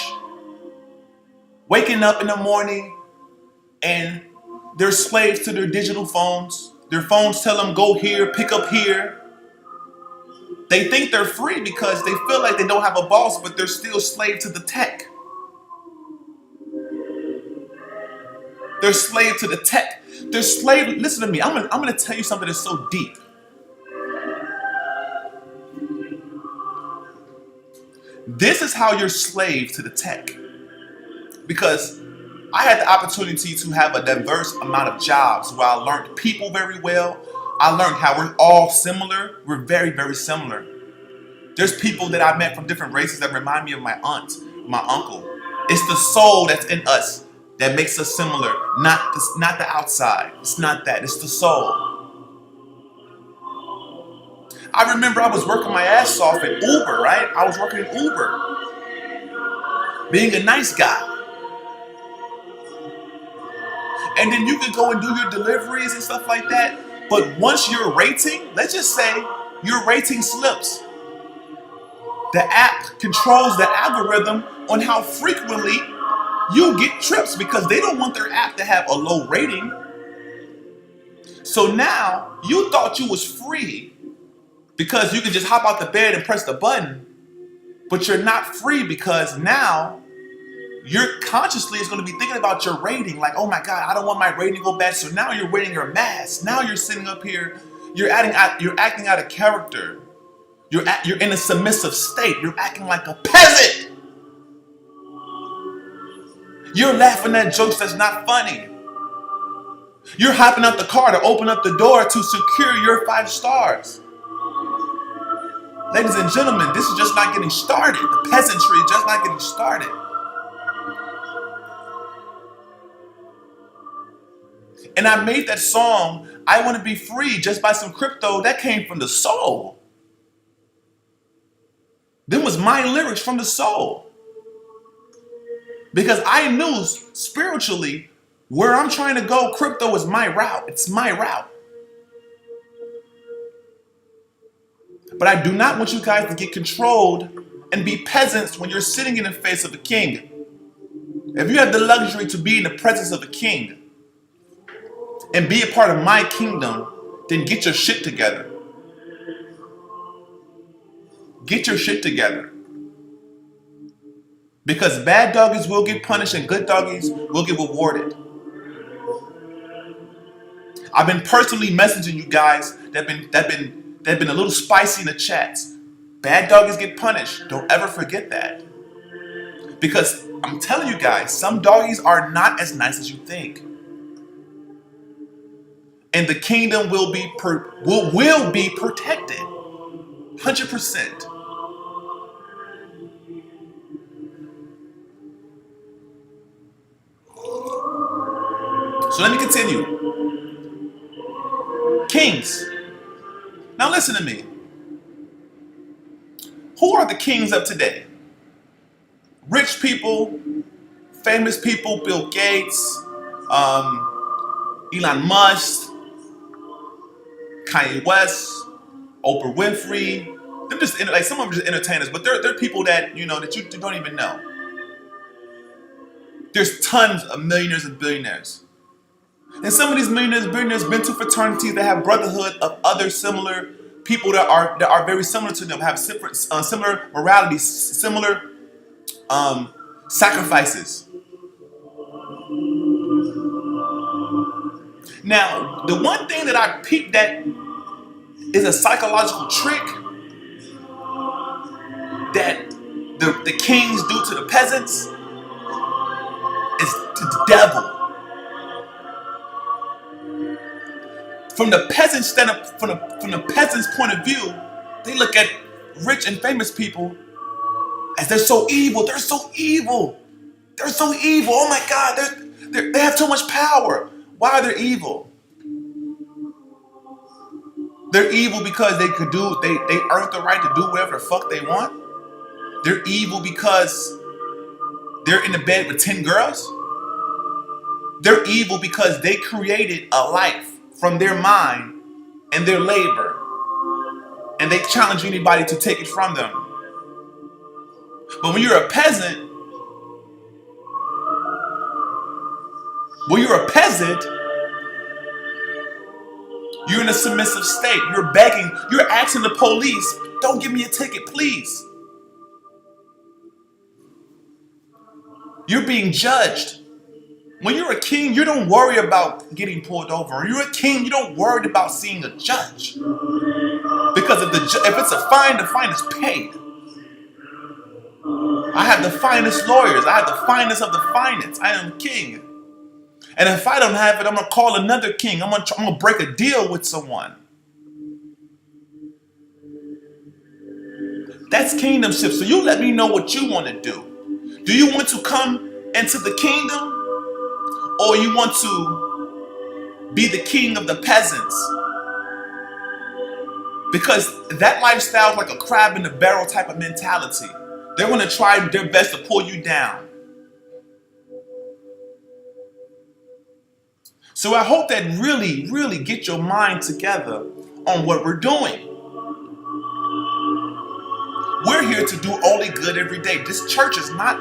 waking up in the morning, and they're slaves to their digital phones. Their phones tell them go here, pick up here. They think they're free because they feel like they don't have a boss, but they're still slave to the tech. They're slave to the tech. They're slave. Listen to me. I'm gonna tell you something that's so deep. This is how you're slave to the tech. Because I had the opportunity to have a diverse amount of jobs where I learned people very well. I learned how we're all similar. We're very, very similar. There's people that I met from different races that remind me of my aunt, my uncle. It's the soul that's in us that makes us similar, not the outside. It's not that. It's the soul. I remember I was working my ass off at Uber, right? I was working at Uber, being a nice guy. And then you can go and do your deliveries and stuff like that. But once you're rating, let's just say your rating slips. The app controls the algorithm on how frequently you get trips because they don't want their app to have a low rating. So now you thought you was free because you could just hop out the bed and press the button, but you're not free because now you're consciously is going to be thinking about your rating. Like, oh my God, I don't want my rating to go bad. So now you're wearing your mask. Now you're sitting up here. You're acting out of character. You're in a submissive state. You're acting like a peasant. You're laughing at jokes that's not funny. You're hopping out the car to open up the door to secure your 5 stars. Ladies and gentlemen, this is just not getting started. The peasantry is just not getting started. And I made that song, I Want to Be Free, just by some crypto that came from the soul. Them was my lyrics from the soul. Because I knew spiritually where I'm trying to go, crypto is my route. It's my route. But I do not want you guys to get controlled and be peasants when you're sitting in the face of a king. If you have the luxury to be in the presence of a king and be a part of my kingdom, then get your shit together. Get your shit together. Because bad doggies will get punished and good doggies will get rewarded. I've been personally messaging you guys that have been a little spicy in the chats. Bad doggies get punished. Don't ever forget that. Because I'm telling you guys, some doggies are not as nice as you think. And the kingdom will be protected. 100%. So let me continue. Kings. Now listen to me. Who are the kings of today? Rich people, famous people, Bill Gates, Elon Musk, Kanye West, Oprah Winfrey. They're just like some of them are just entertainers, but they're people that that you don't even know. There's tons of millionaires and billionaires. And some of these millionaires and billionaires been to fraternities that have brotherhood of other similar people that are very similar to them, have similar moralities, similar sacrifices. Now, the one thing that I peeped that is a psychological trick that the kings do to the peasants is to the devil. From the peasant's from the peasant's point of view, they look at rich and famous people as they're so evil. They're so evil. They're so evil. Oh my God, they have too much power. Why are they evil? They're evil because they earned the right to do whatever the fuck they want. They're evil because they're in the bed with 10 girls. They're evil because they created a life from their mind and their labor, and they challenge anybody to take it from them. But when you're a peasant, you're in a submissive state. You're begging, you're asking the police, don't give me a ticket, please. You're being judged. When you're a king, you don't worry about getting pulled over. When you're a king, you don't worry about seeing a judge. Because if it's a fine, the fine is paid. I have the finest lawyers. I have the finest of the finest. I am king. And if I don't have it, I'm going to call another king. I'm going to break a deal with someone. That's kingdomship. So you let me know what you want to do. Do you want to come into the kingdom? Or you want to be the king of the peasants? Because that lifestyle is like a crab in the barrel type of mentality. They're going to try their best to pull you down. So I hope that really, really get your mind together on what we're doing. We're here to do only good every day. This church is not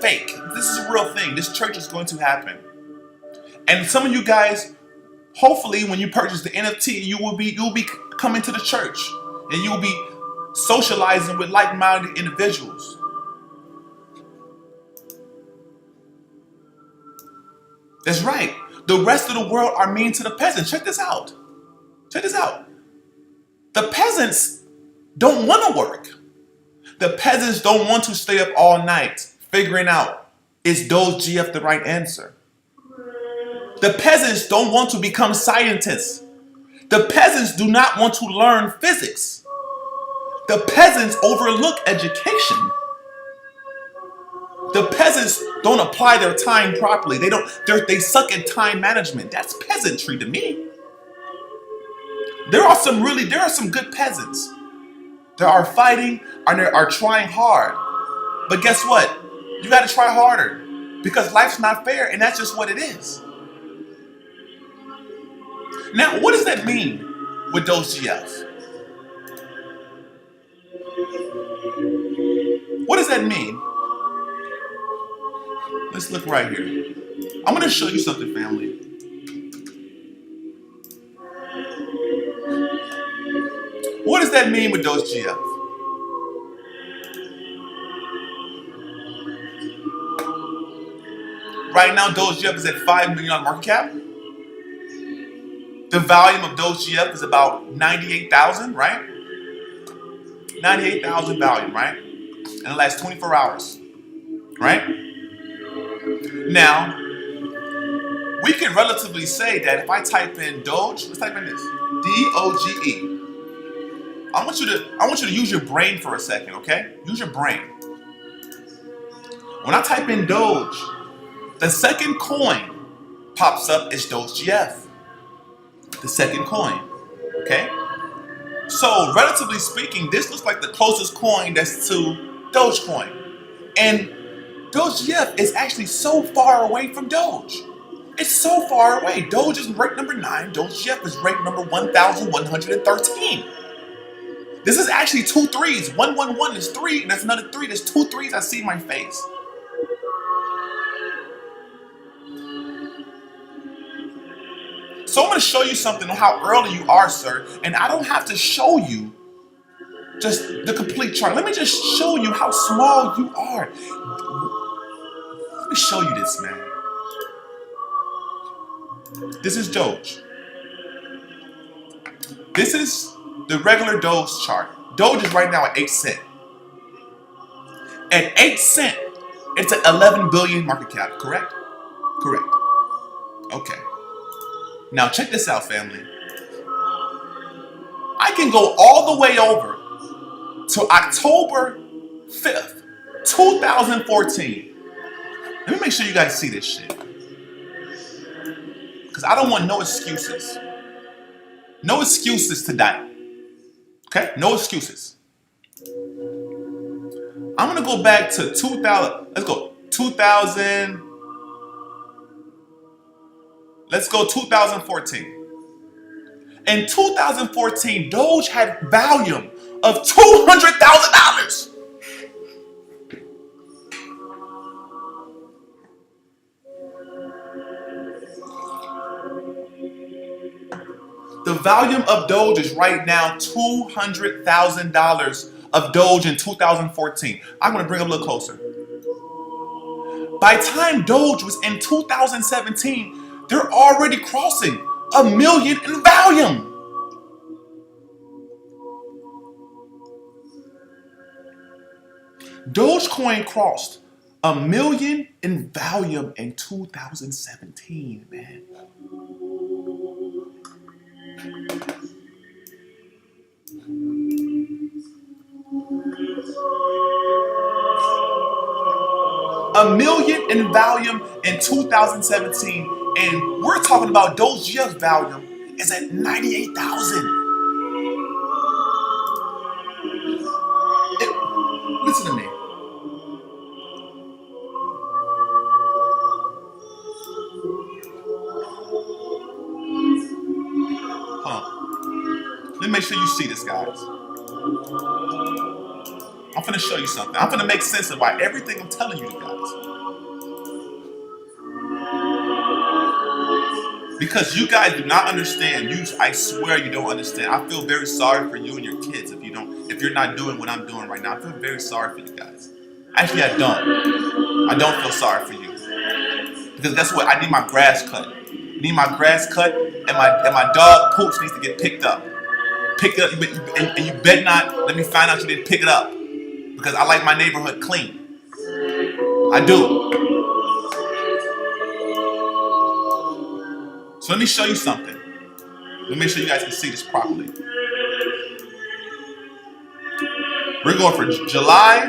fake. This is a real thing. This church is going to happen. And some of you guys, hopefully when you purchase the NFT, you'll be coming to the church and you'll be socializing with like-minded individuals. That's right. The rest of the world are mean to the peasants. Check this out. Check this out. The peasants don't want to work. The peasants don't want to stay up all night figuring out, is DOGEGF the right answer? The peasants don't want to become scientists. The peasants do not want to learn physics. The peasants overlook education. The peasants don't apply their time properly. They suck at time management. That's peasantry to me. There are some good peasants. They are fighting and they are trying hard. But guess what? You got to try harder because life's not fair, and that's just what it is. Now, what does that mean with DOGEGF? What does that mean? Let's look right here. I'm going to show you something, family. What does that mean with DOGEGF? Right now, DOGEGF is at $5 million market cap. The volume of DOGEGF is about 98,000, right? 98,000 volume, right? In the last 24 hours, right? Now, we can relatively say that if I type in Doge, let's type in this, D-O-G-E. I want you to use your brain for a second, okay? Use your brain. When I type in Doge, the second coin pops up as DOGEGF. The second coin, okay? So, relatively speaking, this looks like the closest coin that's to Dogecoin. And DOGEGF is actually so far away from Doge. It's so far away. Doge is ranked number 9. DOGEGF is ranked number 1,113. This is actually 2 threes. 111 is 3, and that's another 3. There's 2 threes I see in my face. So I'm going to show you something on how early you are, sir. And I don't have to show you just the complete chart. Let me just show you how small you are. Let me show you this, man. This is Doge. This is the regular Doge chart. Doge is right now at 8 cents. At 8 cents, it's an 11 billion market cap, correct? Correct. Okay. Now check this out, family. I can go all the way over to October 5th, 2014. Let me make sure you guys see this shit. Because I don't want no excuses. No excuses today. Okay? No excuses. I'm going to go back to 2000. Let's go. 2000. Let's go 2014. In 2014, Doge had volume of $200,000. The volume of Doge is right now $200,000 of Doge in 2014. I'm going to bring it a little closer. By the time Doge was in 2017, they're already crossing $1 million in volume. Dogecoin crossed $1 million in volume in 2017, man. $1 million in volume in 2017, and we're talking about DOGEGF volume is at 98,000. Listen to me. Let me make sure you see this, guys. I'm finna show you something. I'm finna make sense of why everything I'm telling you guys. Because you guys do not understand. I swear you don't understand. I feel very sorry for you and your kids if you're not doing what I'm doing right now. I feel very sorry for you guys. Actually, I don't. I don't feel sorry for you. Because guess what? I need my grass cut. I need my grass cut, and my dog poops needs to get picked up. Pick it up, and you bet not let me find out you didn't pick it up. Because I like my neighborhood clean. I do. So let me show you something. Let me make sure you guys can see this properly. We're going for July.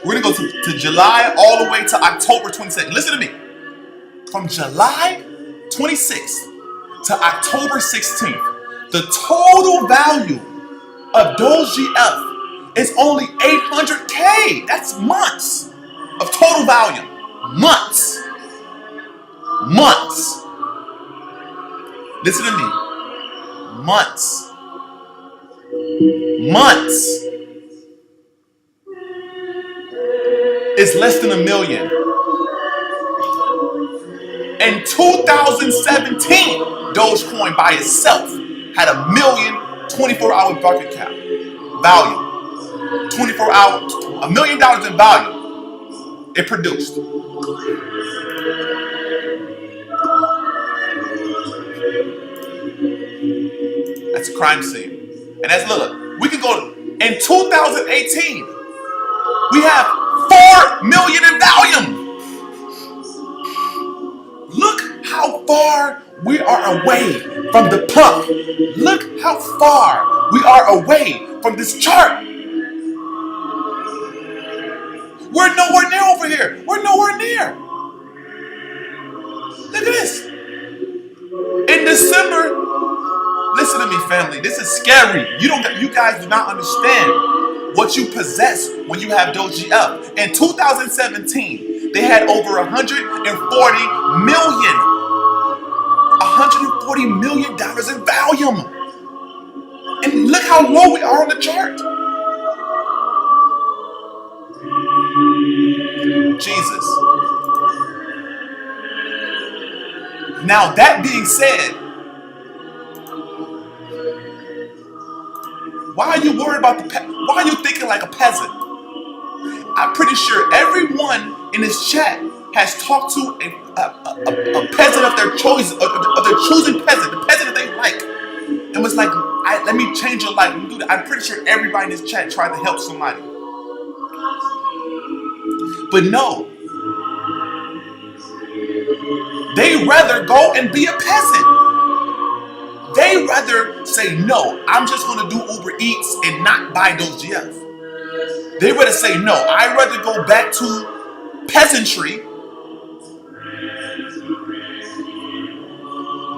We're going to go to July all the way to October 22nd. Listen to me. From July 26th to October 16th, the total value of DOGEGF is only 800K. That's months of total volume. Months. Months. Listen to me. Months. Months. It's less than $1 million. In 2017, Dogecoin by itself had $1 million 24-hour market cap value. 24 hours, $1 million in value it produced. That's a crime scene. And that's, look, we could go, in 2018, we have 4 million in value. Look how far we are away from the pump. Look how far we are away from this chart. We're nowhere near over here. We're nowhere near. Look at this. In December, listen to me, family. This is scary. You guys do not understand what you possess when you have DOGEGF. In 2017, they had over $140 million in volume. And look how low we are on the chart. Jesus. Now, that being said, why are you worried about why are you thinking like a peasant? I'm pretty sure everyone in this chat has talked to a peasant of their choice, of their choosing peasant, the peasant that they like, and was like, let me change your life. Let me do that. I'm pretty sure everybody in this chat tried to help somebody. But no. They rather go and be a peasant. They rather say, no, I'm just going to do Uber Eats and not buy DOGEGF. They rather say, no, I'd rather go back to peasantry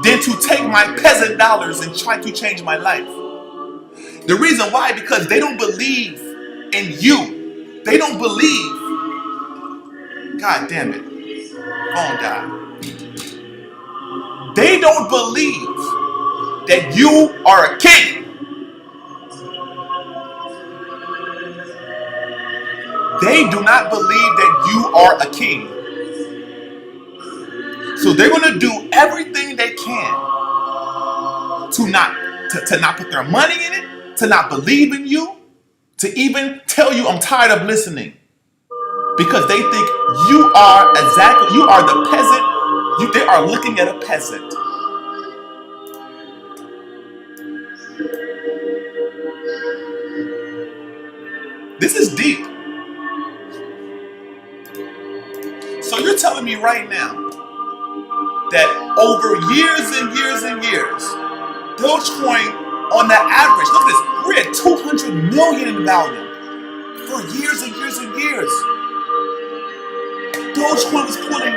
than to take my peasant dollars and try to change my life. The reason why, because they don't believe in you. They don't believe. God damn it. Phone died. They don't believe that you are a king. They do not believe that you are a king. So they're going to do everything they can to not put their money in it, to not believe in you, to even tell you I'm tired of listening. Because they think you are the peasant. They are looking at a peasant. This is deep. So you're telling me right now that over years and years and years, Dogecoin on the average, look at this, we're at 200 million in value for years and years and years. Dogecoin was pulling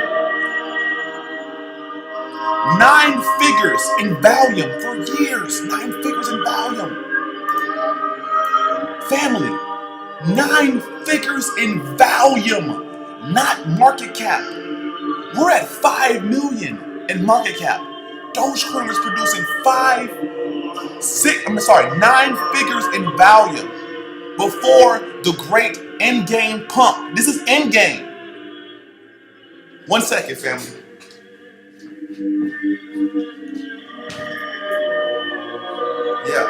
9 figures in volume for years. 9 figures in volume. Family, 9 figures in volume, not market cap. We're at 5 million in market cap. Dogecoin was producing 9 figures in value before the great endgame pump. This is endgame. 1 second, family. Yeah.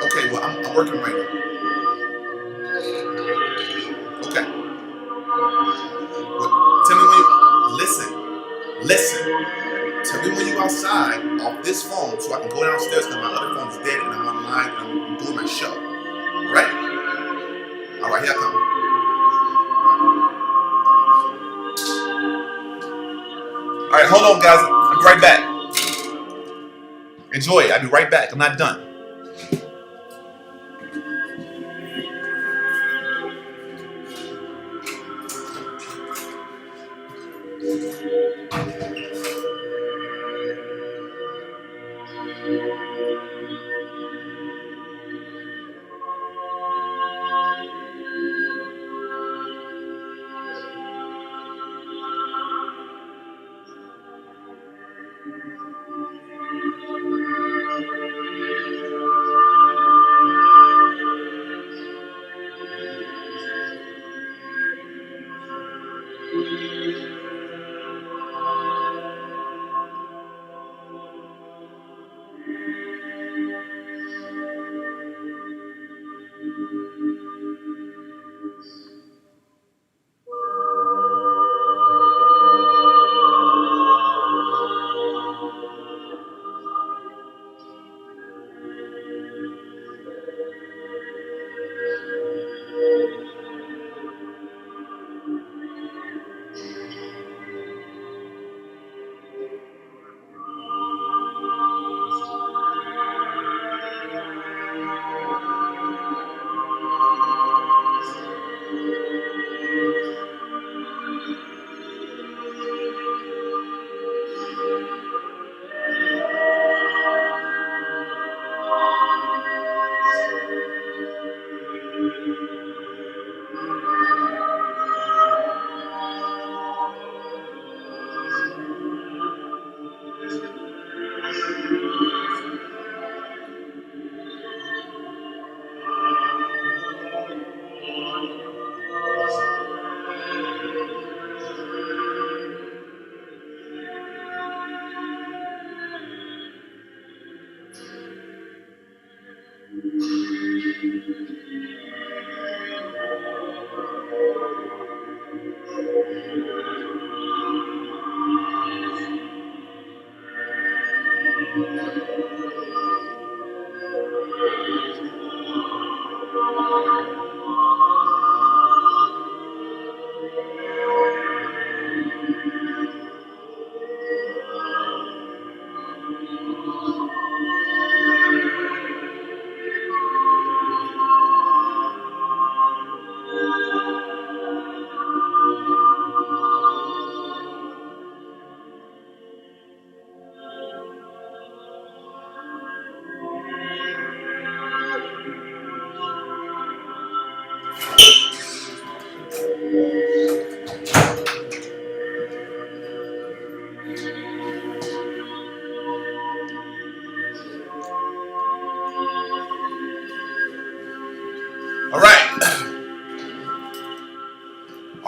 Okay, well, I'm working right now. Okay. Well, tell me when you listen. Tell me when you outside off this phone so I can go downstairs because my other phone's dead and I'm online and I'm doing my show. All right? All right, here I come. All right, hold on, guys. I'll be right back. Enjoy it. I'll be right back. I'm not done.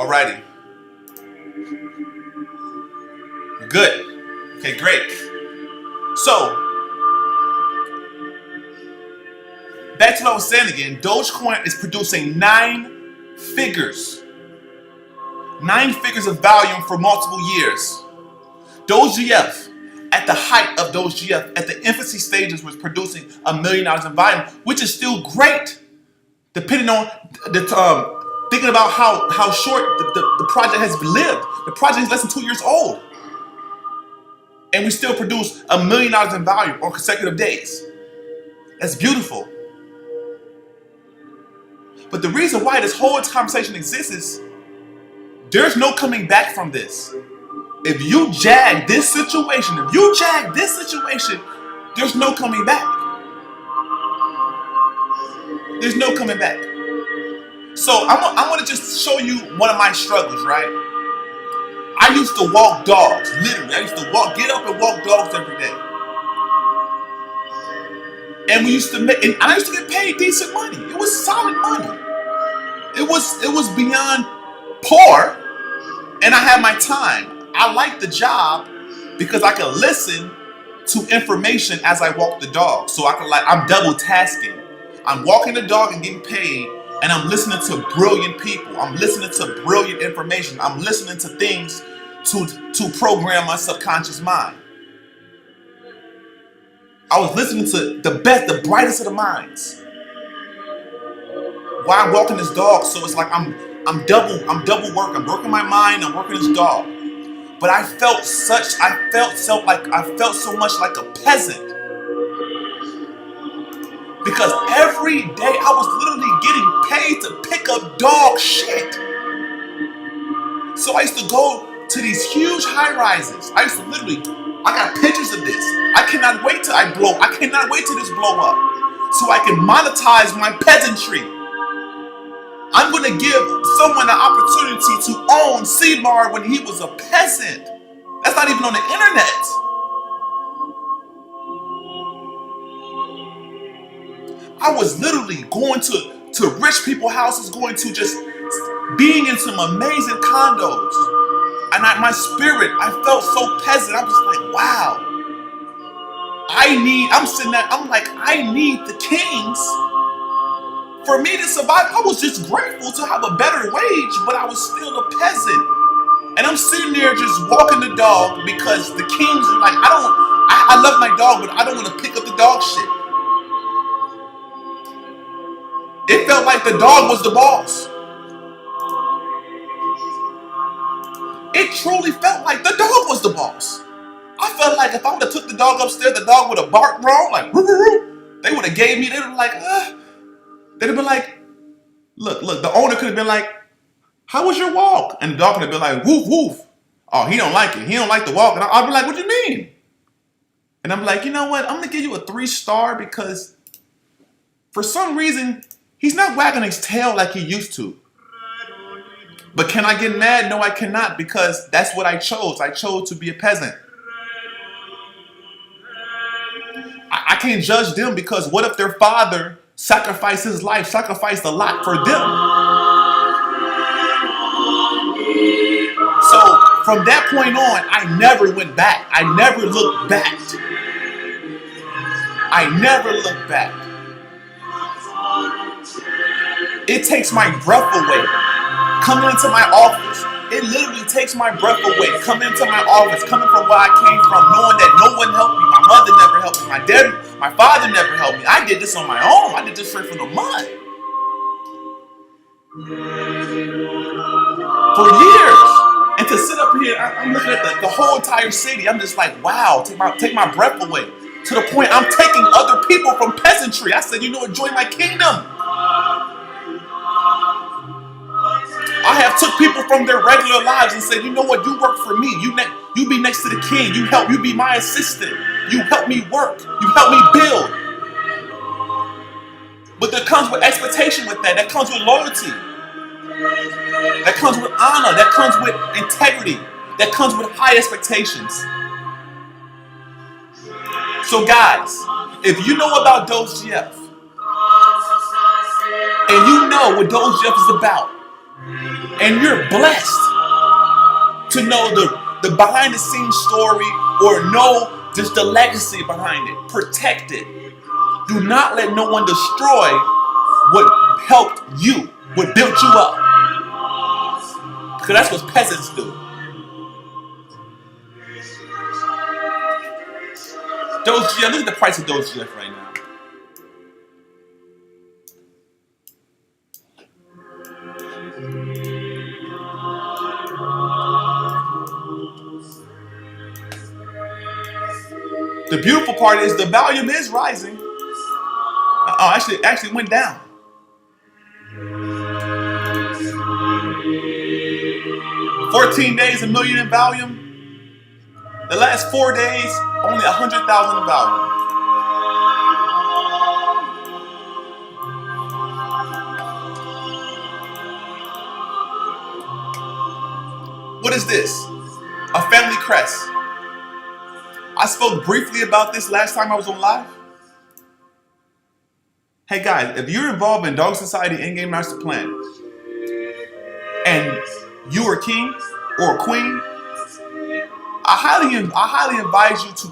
Alrighty. Good. Okay, great. So, back to what I was saying again. Dogecoin is producing 9 figures. 9 figures of volume for multiple years. DOGEGF, at the height of DOGEGF, at the infancy stages, was producing $1 million in volume, which is still great, depending on the thinking about how short the project has lived. The project is less than 2 years old, and we still produce $1 million in volume on consecutive days. That's beautiful. But the reason why this whole conversation exists is there's no coming back from this. If you jag this situation, there's no coming back. There's no coming back. So I want to just show you one of my struggles, right? I used to walk dogs, literally. I used to get up and walk dogs every day. And we used to and I used to get paid decent money. It was solid money. It was beyond poor, and I had my time. I liked the job because I could listen to information as I walk the dog. So I'm double tasking. I'm walking the dog and getting paid, and I'm listening to brilliant people. I'm listening to brilliant information. I'm listening to things to program my subconscious mind. I was listening to the best, the brightest of the minds while I'm walking this dog. So it's like I'm double working. I'm working my mind. I'm working this dog. But I felt so much like a peasant, because every day I was literally getting paid to pick up dog shit. So I used to go to these huge high rises. I got pictures of this. I cannot wait till this blow up, so I can monetize my peasantry. I'm going to give someone an opportunity to own Lbry when he was a peasant. That's not even on the internet. I was literally going to rich people's houses, going to just being in some amazing condos. And my spirit, I felt so peasant. I'm just like, wow. I'm sitting there, I'm like, I need the kings for me to survive. I was just grateful to have a better wage, but I was still a peasant. And I'm sitting there just walking the dog because the kings are like, I love my dog, but I don't want to pick up the dog shit. It felt like the dog was the boss. It truly felt like the dog was the boss. I felt like if I would have took the dog upstairs, the dog would have barked wrong, like, woo, woo, woo. They would have gave me, they would have like, they'd have been like, look, the owner could have been like, how was your walk? And the dog could have been like, woof, woof. Oh, he don't like it. He don't like the walk. And I'll be like, what do you mean? And I'm like, you know what? I'm going to give you a 3-star because for some reason, he's not wagging his tail like he used to. But can I get mad? No, I cannot, because that's what I chose. I chose to be a peasant. I can't judge them, because what if their father sacrificed his life, sacrificed a lot for them? So from that point on, I never went back. I never looked back. I never looked back. It takes my breath away. Coming into my office, it literally takes my breath away. Coming into my office, coming from where I came from, knowing that no one helped me. My mother never helped me. My father never helped me. I did this on my own. I did this straight from the mud. For years. And to sit up here, I'm looking at the whole entire city. I'm just like, wow, take my breath away. To the point I'm taking other people from peasantry. I said, you know what, join my kingdom. I have took people from their regular lives and said, you know what, you work for me. You be next to the king. You be my assistant. You help me work. You help me build. But there comes with expectation with that. That comes with loyalty. That comes with honor. That comes with integrity. That comes with high expectations. So guys, if you know about DOGEGF, and you know what DOGEGF is about, And you're blessed to know the behind the scenes story or know just the legacy behind it. Protect it. Do not let no one destroy what helped you, what built you up. Because that's what peasants do. DOGEGF, look at the price of DOGEGF right now. The beautiful part is the volume is rising. Oh, actually went down. $14 days, $1 million in volume. The last 4 days, only 100,000 in volume. What is this? A family crest. I spoke briefly about this last time I was on live. Hey guys, if you're involved in Dog Society Endgame Master Plan and you are king or queen, I highly advise you to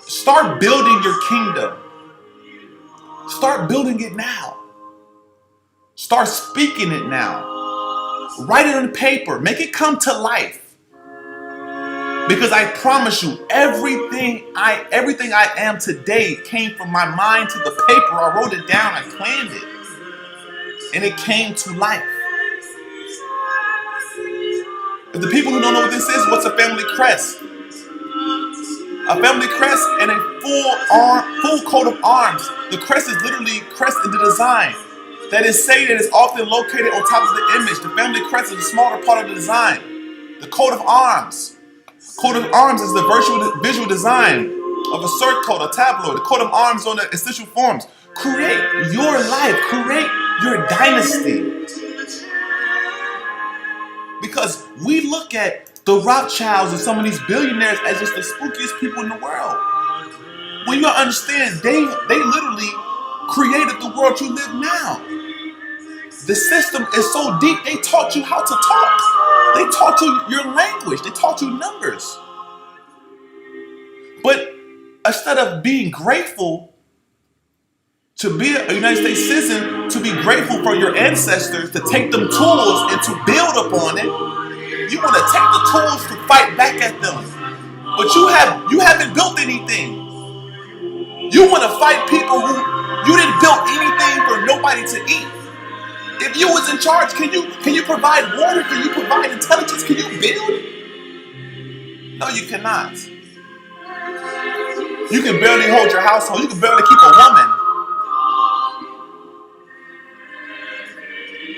start building your kingdom. Start building it now. Start speaking it now. Write it on paper. Make it come to life. Because I promise you, everything I am today came from my mind to the paper. I wrote it down, I planned it. And it came to life. If the people who don't know what this is, what's a family crest? A family crest and a full coat of arms. The crest is literally crest in the design. That is say that is often located on top of the image. The family crest is a smaller part of the design. The coat of arms. Coat of arms is the visual design of a circle, a tableau. The coat of arms on the essential forms. Create your life. Create your dynasty. Because we look at the Rothschilds and some of these billionaires as just the spookiest people in the world. When you understand, they literally created the world you live now. The system is so deep, they taught you how to talk. They taught you your language. They taught you numbers. But instead of being grateful to be a United States citizen, to be grateful for your ancestors, to take them tools and to build upon it, you want to take the tools to fight back at them. But you haven't built anything. You want to fight people who you didn't build anything for nobody to eat. If you was in charge, can you provide water? Can you provide intelligence? Can you build? No, you cannot. You can barely hold your household. You can barely keep a woman.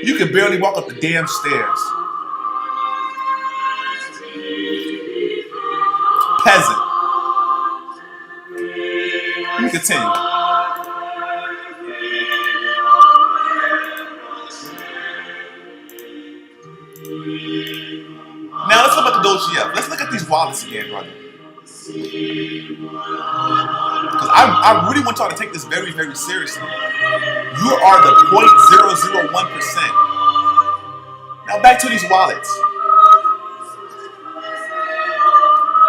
You can barely walk up the damn stairs. Peasant. Let me continue. Now let's go back to DOGEGF. Let's look at these wallets again, brother. Because I really want y'all to take this very, very seriously. You are the 0.001%. Now back to these wallets.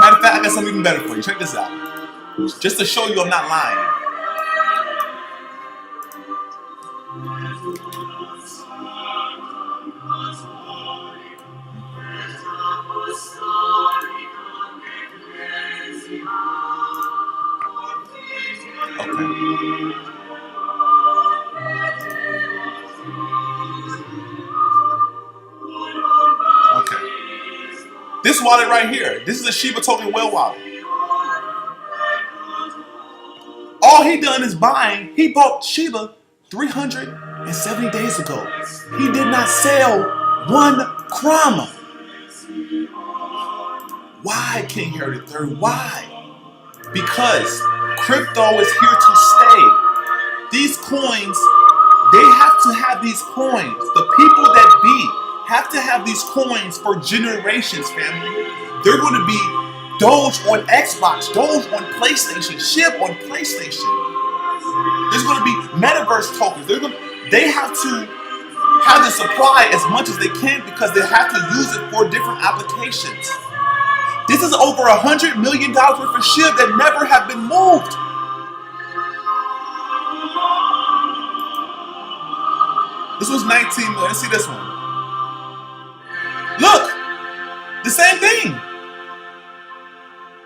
Matter of fact, I got something even better for you. Check this out. Just to show you I'm not lying. Okay. This wallet right here, this is a Shiba token whale wallet. All he done is he bought Shiba 370 days ago. He did not sell one crumb. Why, King Harry III? Why? Because crypto is here to stay. These coins, they have to have these coins. The people that be have to have these coins for generations, family. They're going to be Doge on Xbox, Doge on PlayStation, SHIB on PlayStation. There's going to be metaverse tokens. They have to supply as much as they can because they have to use it for different applications. This is over $100 million worth of SHIB that never have been moved. This was 19 million. Let's see this one. Look, the same thing.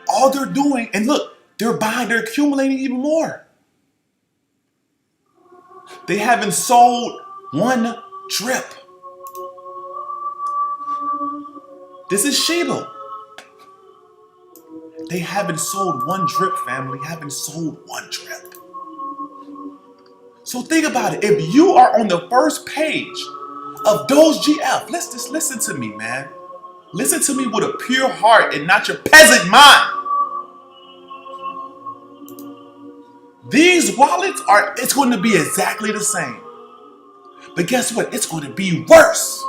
All they're doing, and look, they're buying, they're accumulating even more. They haven't sold one drip. This is Shiba. They haven't sold one drip, family. Haven't sold one drip. So think about it. If you are on the first page of DOGEGF, let's just listen to me, man. Listen to me with a pure heart and not your peasant mind. These wallets it's going to be exactly the same. But guess what? It's going to be worse.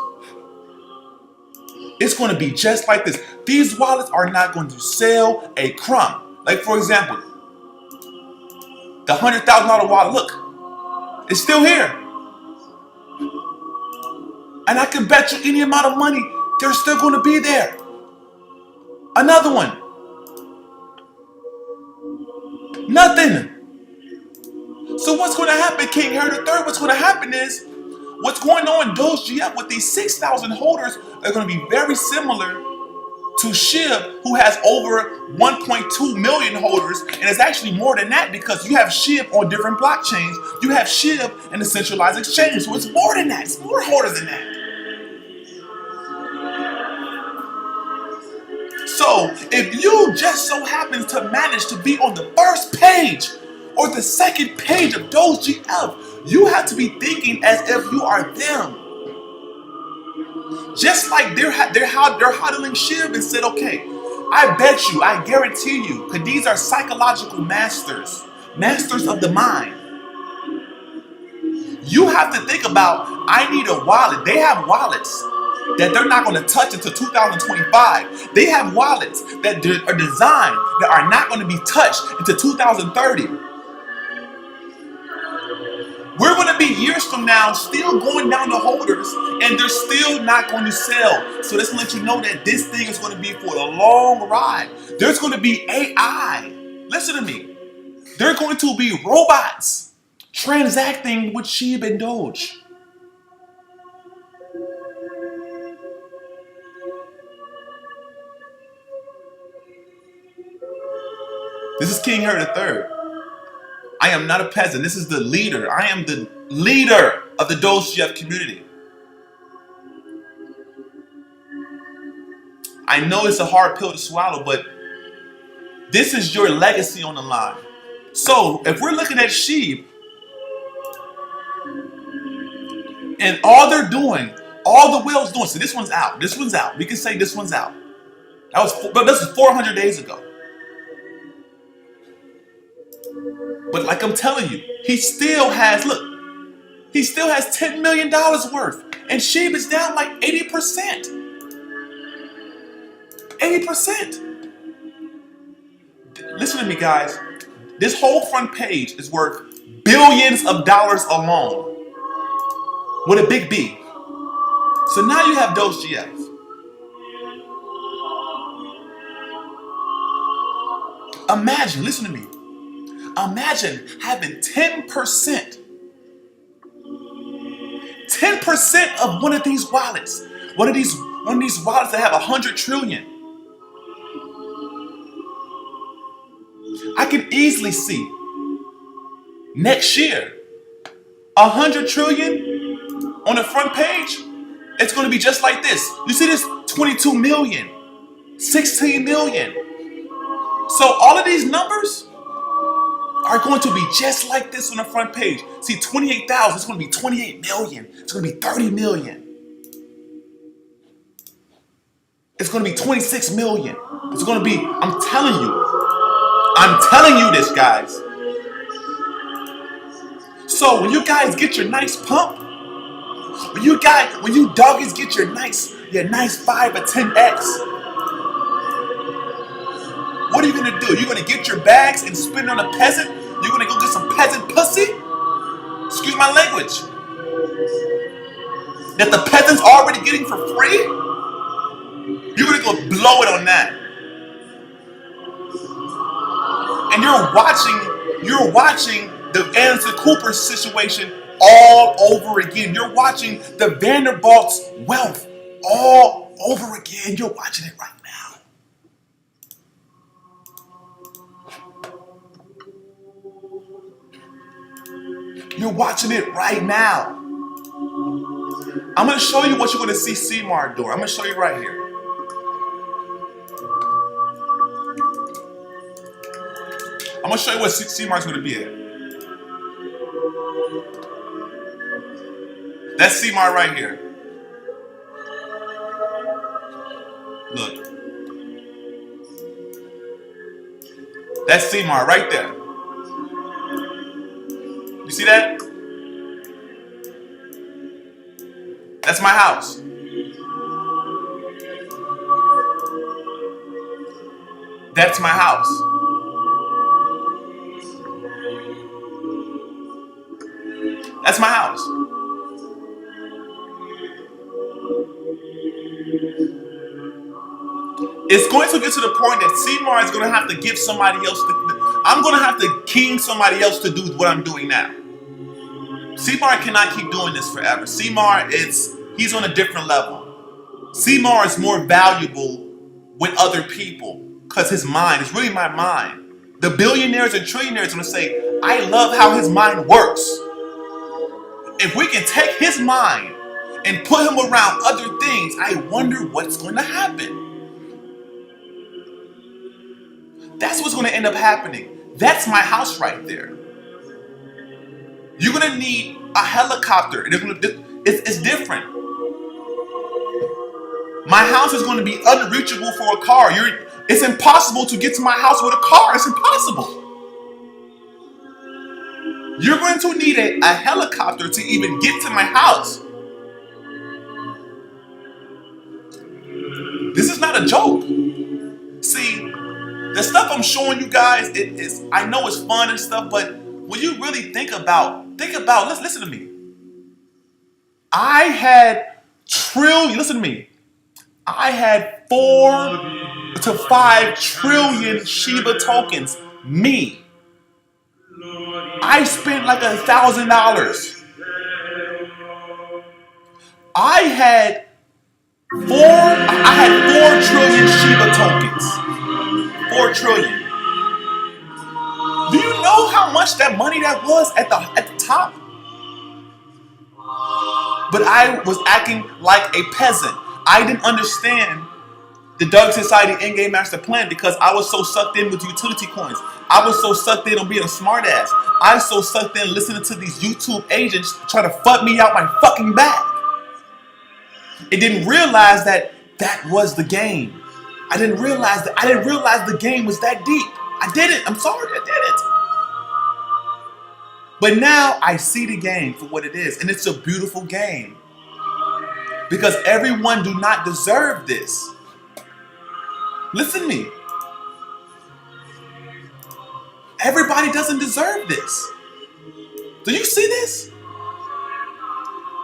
It's going to be just like this. These wallets are not going to sell a crumb. Like, for example, the $100,000 wallet, look, it's still here. And I can bet you any amount of money, they're still going to be there. Another one. Nothing. So what's going to happen, King Harry III? What's going to happen is, what's going on in DOGEGF with these 6,000 holders are going to be very similar to SHIB, who has over 1.2 million holders, and it's actually more than that because you have SHIB on different blockchains. You have SHIB in the centralized exchange, so it's more than that. It's more holders than that. So if you just so happens to manage to be on the first page or the second page of DOGEGF, you have to be thinking as if you are them. Just like they're hodling SHIB and said, okay, I bet you, I guarantee you, because these are psychological masters of the mind. You have to think about, I need a wallet. They have wallets that they're not going to touch until 2025. They have wallets that are designed that are not going to be touched until 2030. We're going to be years from now still going down the holders and they're still not going to sell. So this will let you know that this thing is going to be for a long ride. There's going to be AI. Listen to me. There are going to be robots transacting with SHIB and Doge. This is King Harry III. I am not a peasant. This is the leader. I am the leader of the DOGEGF community. I know it's a hard pill to swallow, but this is your legacy on the line. So if we're looking at SHIB, and all they're doing, all the whales doing, so this one's out. This one's out. We can say this one's out. But this was 400 days ago. But like I'm telling you, he still has, look, he still has $10 million worth. And SHIB is down like 80%. 80%. Listen to me, guys. This whole front page is worth billions of dollars alone. With a big B. So now you have DOGEGF. Imagine, listen to me. Imagine having 10% of one of these wallets. One of these wallets that have 100 trillion. I can easily see next year 100 trillion on the front page. It's going to be just like this. You see this 22 million, 16 million. So all of these numbers are going to be just like this on the front page. See, 28,000, it's going to be 28 million. It's going to be 30 million. It's going to be 26 million. It's going to be, I'm telling you this, guys. So when you guys get your nice pump, when you doggies get your nice 5 or 10x, what are you going to do? You're going to get your bags and spend it on a peasant? You're going to go get some peasant pussy? Excuse my language. that the peasants are already getting for free? You're gonna go blow it on that. And you're watching the Anderson Cooper situation all over again. You're watching the Vanderbilt's wealth all over again. You're watching it right now. You're watching it right now. I'm going to show you what you're going to see CMAR doing. I'm going to show you right here. I'm going to show you what CMAR is going to be at. That's CMAR right here. Look. That's CMAR right there. You see that? That's my house. That's my house. That's my house. It's going to get to the point that CMAR is going to have to give somebody else. I'm going to have to king somebody else to do what I'm doing now. CMAR cannot keep doing this forever. CMAR he's on a different level. CMAR is more valuable with other people because his mind is really my mind. The billionaires and trillionaires are going to say, I love how his mind works. If we can take his mind and put him around other things, I wonder what's going to happen. That's what's going to end up happening. That's my house right there. You're going to need a helicopter. It's different. My house is going to be unreachable for a car. It's impossible to get to my house with a car. It's impossible. You're going to need a helicopter to even get to my house. This is not a joke. See, the stuff I'm showing you guys, I know it's fun and stuff, but when you really think about, listen to me. I had listen to me. I had 4 to 5 trillion Shiba tokens. Me. I spent like $1,000. I had 4 trillion Shiba tokens. 4 trillion. Do you know how much that money that was at the top? But I was acting like a peasant. I didn't understand the Doug Society in-game master plan because I was so sucked in with utility coins. I was so sucked in on being a smartass. I was so sucked in listening to these YouTube agents trying to fuck me out my fucking back. I didn't realize that was the game. I didn't realize the game was that deep. I didn't. I'm sorry, I didn't. But now I see the game for what it is, and it's a beautiful game. Because everyone do not deserve this. Listen to me. Everybody doesn't deserve this. Do you see this?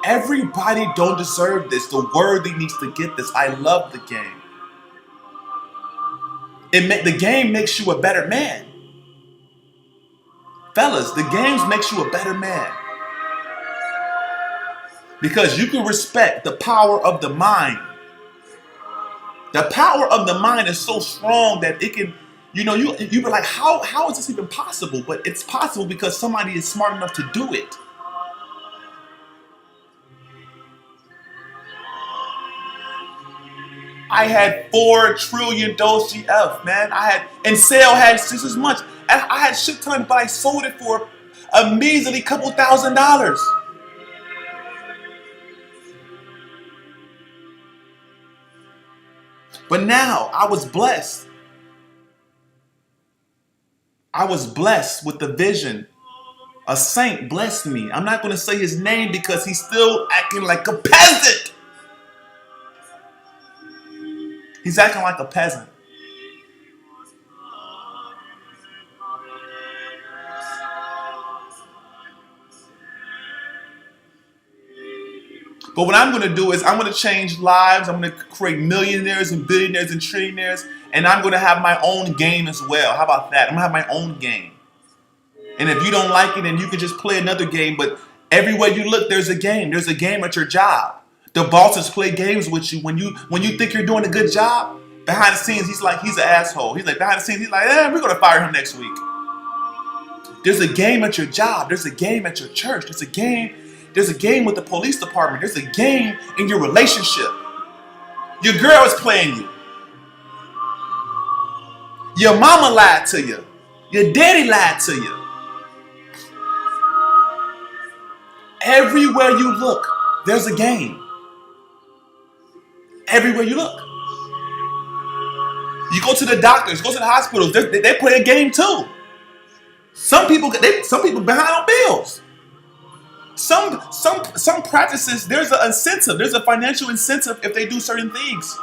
Everybody don't deserve this. The worthy needs to get this. I love the game. The game makes you a better man. Fellas, the game makes you a better man. Because you can respect the power of the mind. The power of the mind is so strong that it can, you be like, how is this even possible? But it's possible because somebody is smart enough to do it. I had 4 trillion DOGEGF, man. And sale had just as much. And I had shit ton, but I sold it for a measly couple $1,000s. But now I was blessed. I was blessed with the vision. A saint blessed me. I'm not going to say his name because he's still acting like a peasant. He's acting like a peasant. But what I'm going to do is I'm going to change lives. I'm going to create millionaires and billionaires and trillionaires. And I'm going to have my own game as well. How about that? I'm going to have my own game. And if you don't like it, then you can just play another game. But everywhere you look, there's a game. There's a game at your job. The bosses play games with you. When you think you're doing a good job, behind the scenes, he's an asshole. He's like, behind the scenes, he's like, we're going to fire him next week. There's a game at your job. There's a game at your church. There's a game with the police department. There's a game in your relationship. Your girl is playing you. Your mama lied to you. Your daddy lied to you. Everywhere you look, there's a game. Everywhere you look. You go to the doctors, go to the hospitals, they play a game too. Some people behind on bills. Some practices, there's an incentive, there's a financial incentive if they do certain things.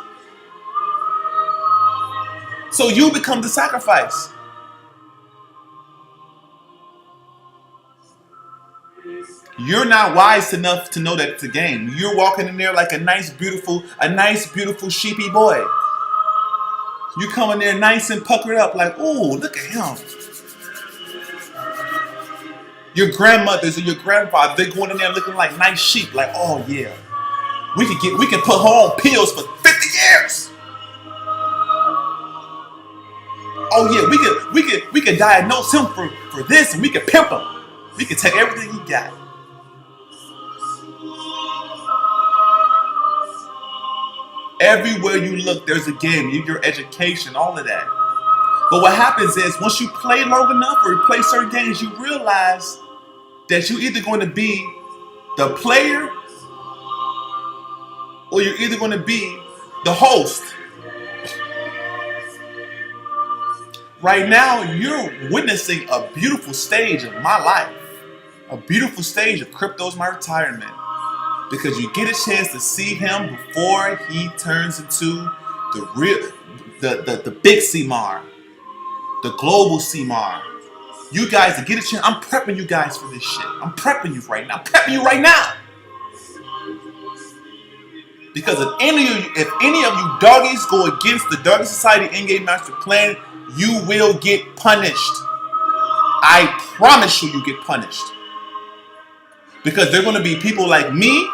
So you become the sacrifice. You're not wise enough to know that it's a game. You're walking in there like a nice, beautiful sheepy boy. You come in there nice and puckered up like, ooh, look at him. Your grandmothers or your grandfathers, they're going in there looking like nice sheep. Like, oh yeah, we can put her on pills for 50 years. Oh yeah, we can diagnose him for this, and we can pimp him. We can take everything he got. Everywhere you look, there's a game. Your education, all of that. But what happens is, once you play long enough or you play certain games, you realize that you're either going to be the player or you're either going to be the host. Right now, you're witnessing a beautiful stage of my life. A beautiful stage of Cryptoismyretirement. Because you get a chance to see him before he turns into the big CMAR. The global CMAR. You guys to get a chance. I'm prepping you guys for this shit. I'm prepping you right now. I'm prepping you right now. Because if any of you doggies go against the Doggy Society in-game master plan, you will get punished. I promise you get punished. Because there are going to be people like me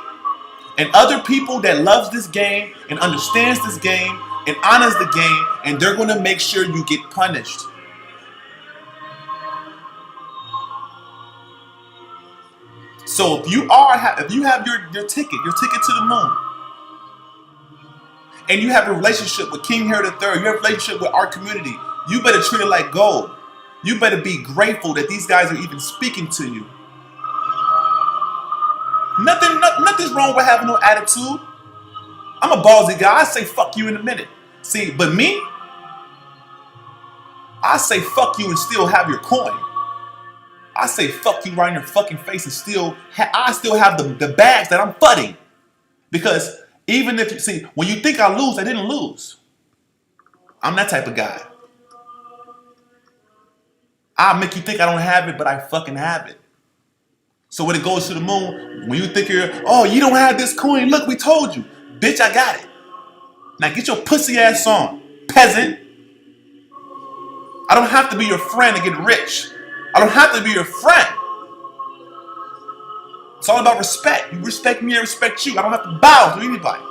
and other people that loves this game and understands this game and honors the game, and they're going to make sure you get punished. So if you have your ticket to the moon, and you have a relationship with King Herod III, you have a relationship with our community, you better treat it like gold. You better be grateful that these guys are even speaking to you. Nothing's wrong with having no attitude. I'm a ballsy guy. I say fuck you in a minute. See, but me, I say fuck you and still have your coin. I say fuck you right in your fucking face and I still have the bags that I'm fudding. Because even if when you think I lose, I didn't lose. I'm that type of guy. I'll make you think I don't have it, but I fucking have it. So when it goes to the moon, when you think you don't have this coin, look, we told you. Bitch, I got it. Now get your pussy ass on, peasant. I don't have to be your friend to get rich. I don't have to be your friend. It's all about respect. You respect me, I respect you. I don't have to bow to anybody.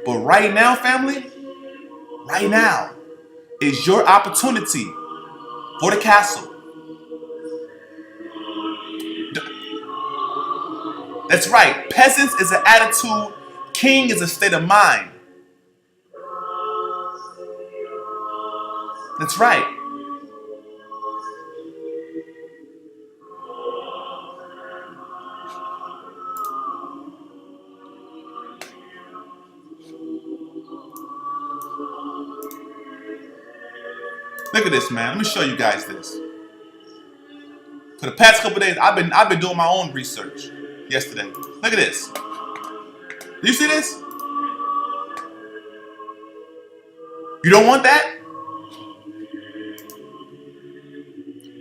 But right now, family, right now is your opportunity for the castle. That's right. Peasants is an attitude. King is a state of mind. That's right. Look at this, man. Let me show you guys this. For the past couple of days, I've been doing my own research. Yesterday. Look at this. Do you see this? You don't want that?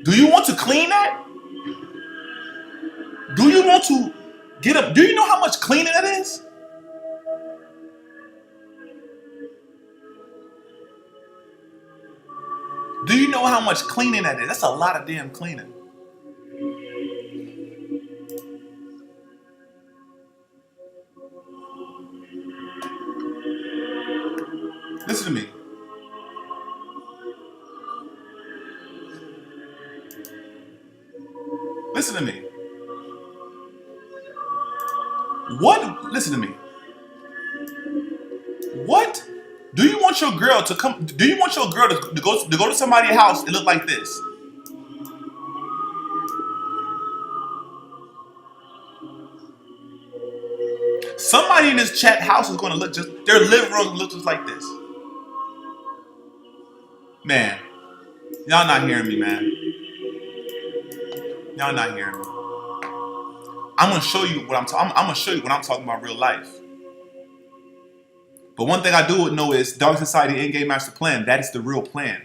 Do you want to clean that? Do you want to Get up. Do you know how much cleaning that is? Do you know how much cleaning that is? That's a lot of damn cleaning. Listen to me. Listen to me. What? Listen to me. What? Do you want your girl to come? Do you want your girl to go to somebody's house and look like this? Somebody in this chat house is going to look just, their living room looks just like this. Man, y'all not hearing me, man. Y'all not hearing me. I'm going to show you what I'm going to show you what I'm talking about real life. But one thing I do know is Dog Society Endgame Master Plan. That is the real plan.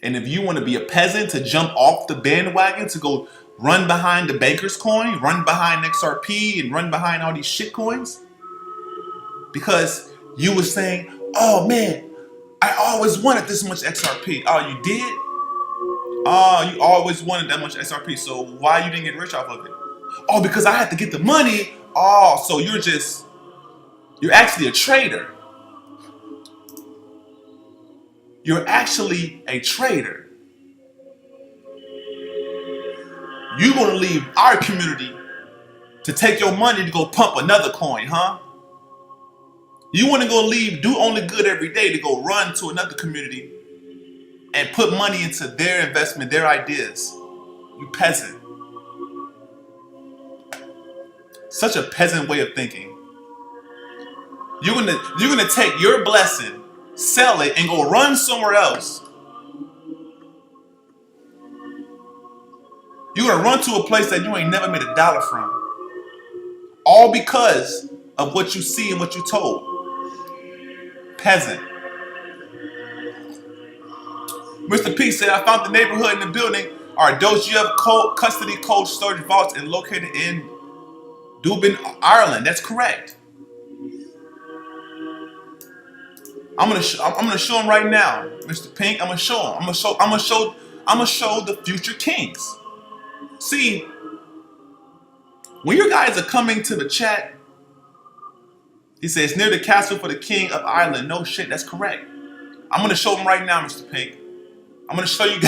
And if you want to be a peasant to jump off the bandwagon to go run behind the banker's coin, run behind XRP, and run behind all these shit coins, because you were saying, oh man, I always wanted this much XRP. Oh, you did? Oh, you always wanted that much XRP. So why you didn't get rich off of it? Oh, because I had to get the money. Oh, so you're actually a trader. You're actually a trader. You're going to leave our community to take your money to go pump another coin, huh? You want to go leave, do only good every day to go run to another community and put money into their investment, their ideas. You peasant. Such a peasant way of thinking. You're gonna take your blessing, sell it, and go run somewhere else. You're gonna run to a place that you ain't never made a dollar from. All because of what you see and what you told. Peasant. Mr. P said, I found the neighborhood in the building are DOGEGF custody cold storage vaults and located in Dublin, Ireland. That's correct. I'm gonna show him right now, Mr. Pink. I'm gonna show him. I'm gonna show the future kings. See, when you guys are coming to the chat, he says near the castle for the king of Ireland. No shit, that's correct. I'm gonna show him right now, Mr. Pink. I'm gonna show you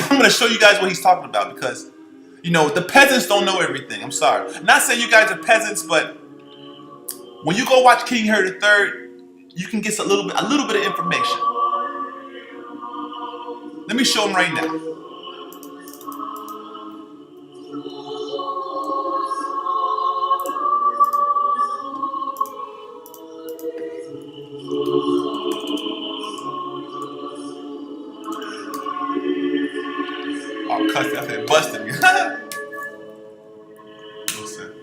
guys what he's talking about, because you know the peasants don't know everything. I'm sorry. Not saying you guys are peasants, but when you go watch King Harry III, you can get a little bit of information. Let me show him right now. Oh, cuss! I said busted me. Listen.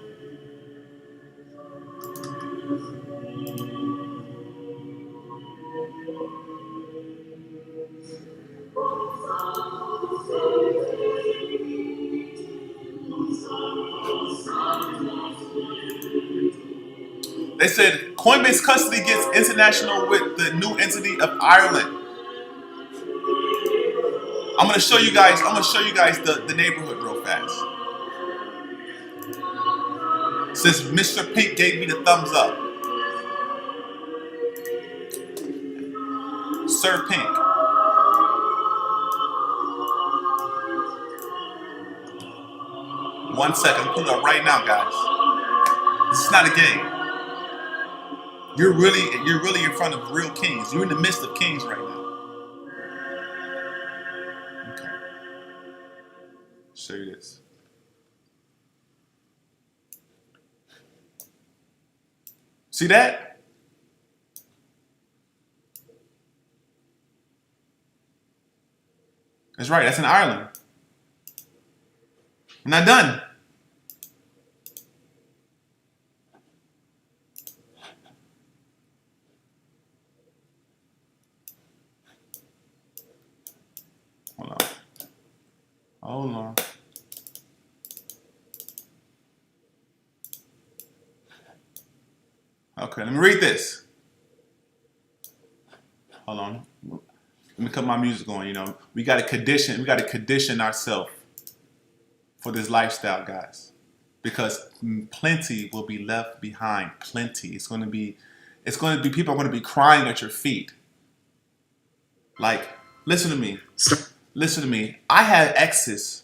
They said Coinbase custody gets international with the new entity of Ireland. I'm gonna show you guys the neighborhood real fast. Since Mr. Pink gave me the thumbs up. Sir Pink. One second, I'm pulling up right now, guys. This is not a game. You're really in front of real kings. You're in the midst of kings right now. Okay. Show you this. See that? That's right, that's in Ireland. I'm not done. Hold on. Hold on. Okay, let me read this. Hold on. Let me cut my music on. You know, we got to condition ourselves for this lifestyle, guys, because plenty will be left behind. Plenty. It's going to be people are going to be crying at your feet. Like, listen to me. Listen to me. I had exes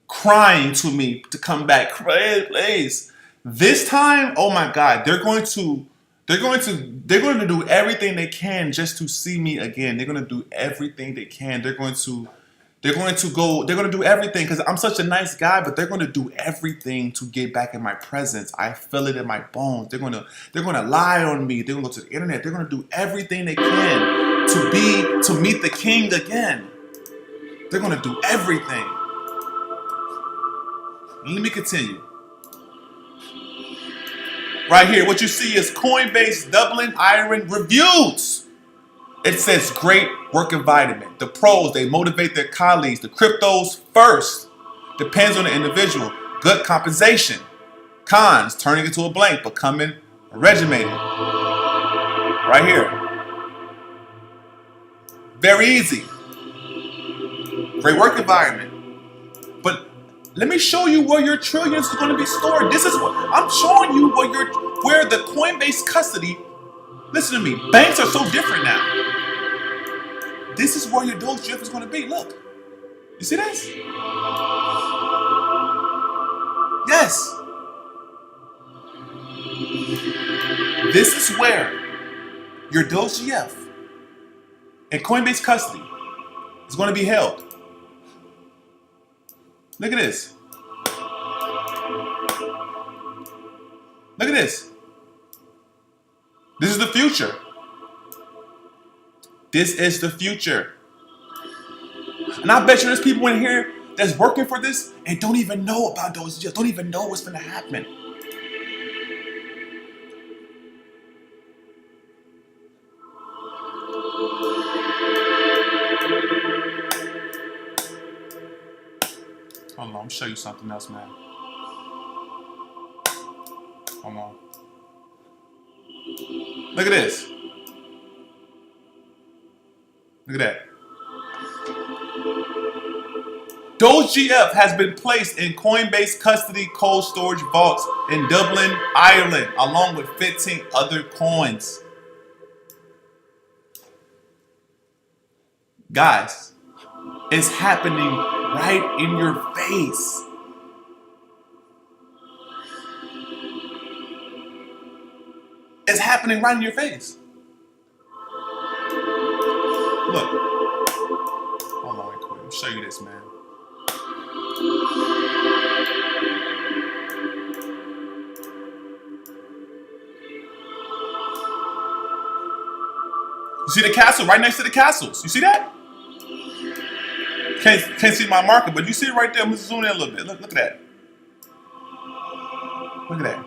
crying to me to come back. Please. This time, oh my God, they're going to do everything they can just to see me again. They're going to do everything they can. They're going to do everything because I'm such a nice guy, but they're going to do everything to get back in my presence. I feel it in my bones. They're going to lie on me. They're going to go to the internet. They're going to do everything they can to meet the king again. They're going to do everything. Let me continue. Right here, what you see is Coinbase Dublin, Ireland reviews. It says great work environment. The pros, they motivate their colleagues. The cryptos first. Depends on the individual. Good compensation. Cons, turning into a blank, becoming regimented. Right here. Very easy. Great work environment. But let me show you where your trillions are going to be stored. This is what I'm showing you where the Coinbase custody. Listen to me. Banks are so different now. This is where your DOGEGF is going to be. Look. You see this? Yes. This is where your DOGEGF in Coinbase custody is going to be held. Look at this. Look at this. This is the future. This is the future. And I bet you there's people in here that's working for this and don't even know about those deals, don't even know what's going to happen. Hold on, let me show you something else, man. Hold on. Look at this. Look at that. DOGEGF has been placed in Coinbase custody cold storage vaults in Dublin, Ireland, along with 15 other coins. Guys, it's happening right in your face. It's happening right in your face. Look. Hold on right quick. Let me show you this, man. You see the castle right next to the castles? You see that? Can't see my marker, but you see it right there. I'm gonna zoom in a little bit. Look at that. Look at that.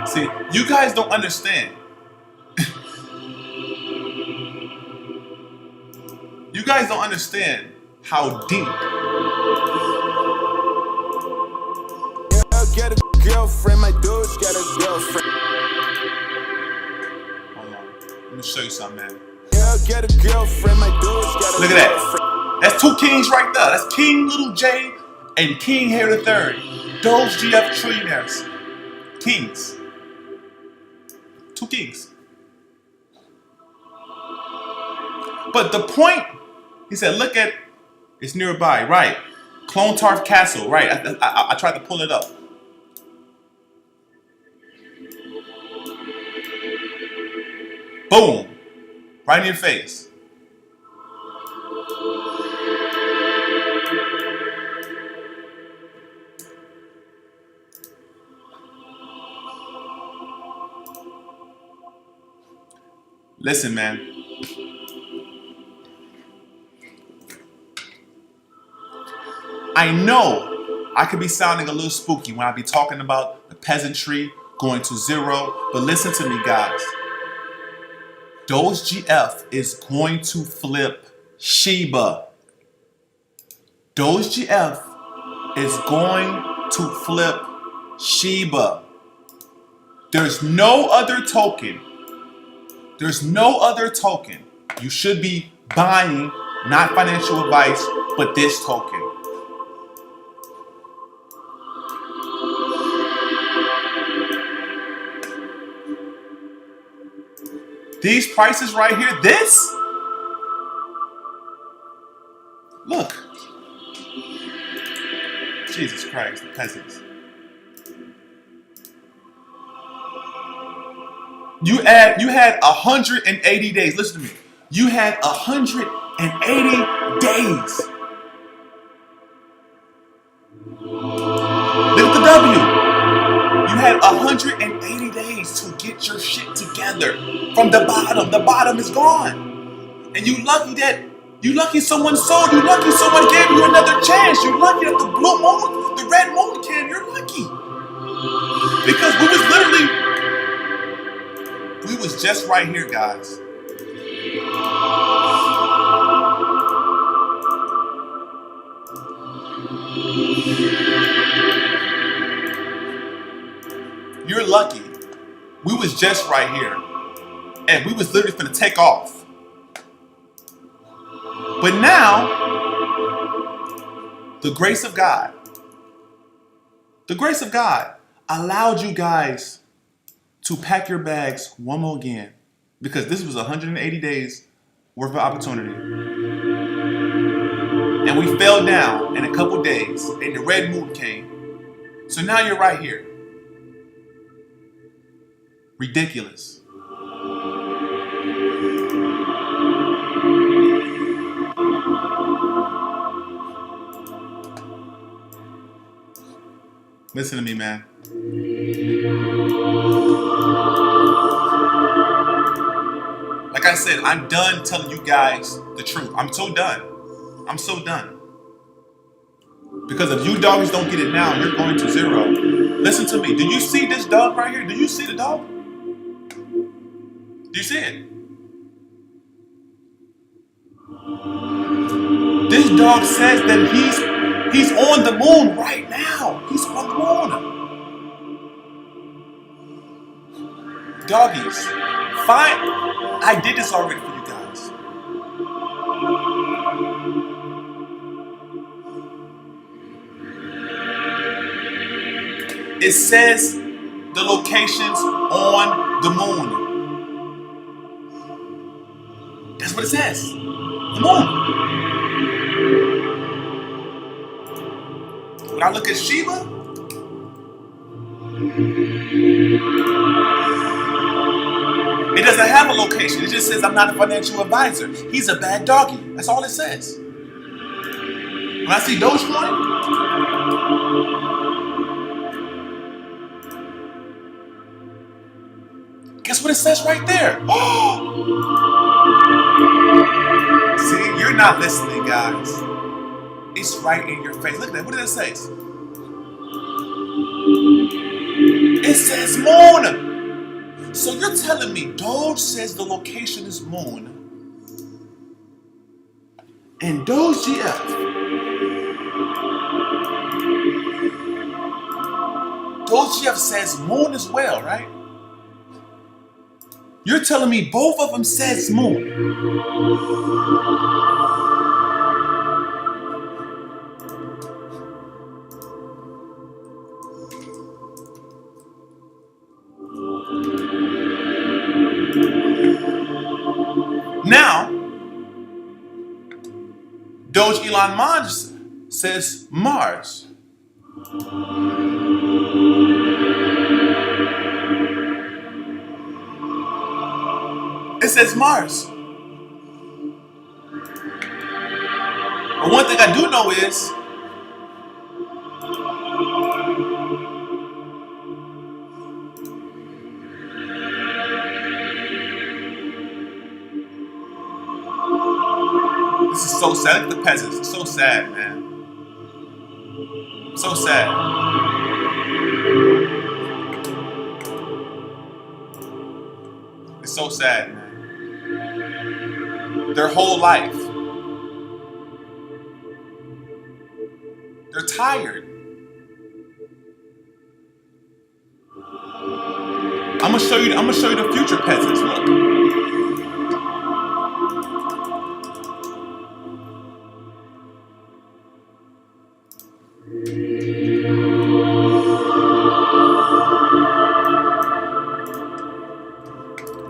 See, you guys don't understand. You guys don't understand how deep. Get a girlfriend, my dude's got a girlfriend. Hold on. Let me show you something, man. Yeah, get a girlfriend, my dude's got a Look at that. That's two kings right there. That's King Little J and King Harry III. Those GF trillionaires. Kings. Two kings. But the point, he said, look at, it's nearby, right? Clone Tarf Castle, right? I tried to pull it up. Boom. Right in your face. Listen, man. I know I could be sounding a little spooky when I be talking about the peasantry going to zero, but listen to me, guys. DOGEGF is going to flip Shiba. DOGEGF is going to flip Shiba. There's no other token. There's no other token you should be buying, not financial advice, but this token. These prices right here, this, look. Jesus Christ, the peasants. You had 180 days. Listen to me. You had 180 days. Look at the W. You had 180 days to get your shit together from the bottom. The bottom is gone. And you lucky someone sold. You lucky someone gave you another chance. You lucky that the blue moon, the red moon came. You're lucky. Because we was just right here, guys. You're lucky. We was just right here. And we was literally gonna take off. But now, the grace of God allowed you guys to pack your bags one more again, because this was 180 days worth of opportunity. And we fell down in a couple days and the red moon came. So now you're right here. Ridiculous. Listen to me, man. Like I said, I'm done telling you guys the truth. I'm so done. I'm so done. Because if you doggies don't get it now, you're going to zero. Listen to me. Do you see this dog right here? Do you see the dog? Do you see it? This dog says that he's on the moon right now. He's on the moon. Doggies, fine. I did this already for you guys. It says the locations on the moon. That's what it says. The moon. When I look at Shiba, it doesn't have a location. It just says I'm not a financial advisor. He's a bad doggy. That's all it says. When I see Dogecoin, guess what it says right there? Oh! See, you're not listening, guys. It's right in your face. Look at that. What did it say? It says moon. So you're telling me Doge says the location is moon, and DOGEGF says moon as well, right? You're telling me both of them says moon. Now, Doge Elon Musk says Mars. It says Mars. But one thing I do know is this is so sad. Look at the peasants. It's so sad, man. So sad. It's so sad, man. their whole life. They're tired. I'm gonna show you the future peasants. Look.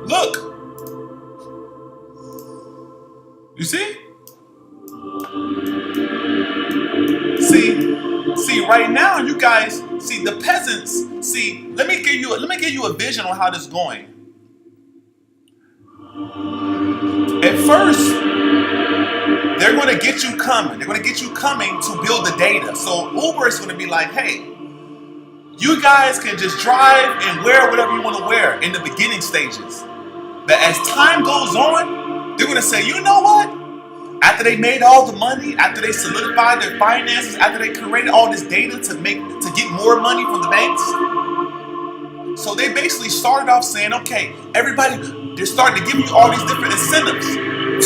Look. You see? See, right now, you guys, see the peasants, see, let me give you a vision on how this is going. At first, they're going to get you coming. They're going to get you coming to build the data. So Uber is going to be like, hey, you guys can just drive and wear whatever you want to wear in the beginning stages. But as time goes on, they're going to say, you know what? After they made all the money, after they solidified their finances, after they created all this data to get more money from the banks. So they basically started off saying, okay, everybody, they're starting to give you all these different incentives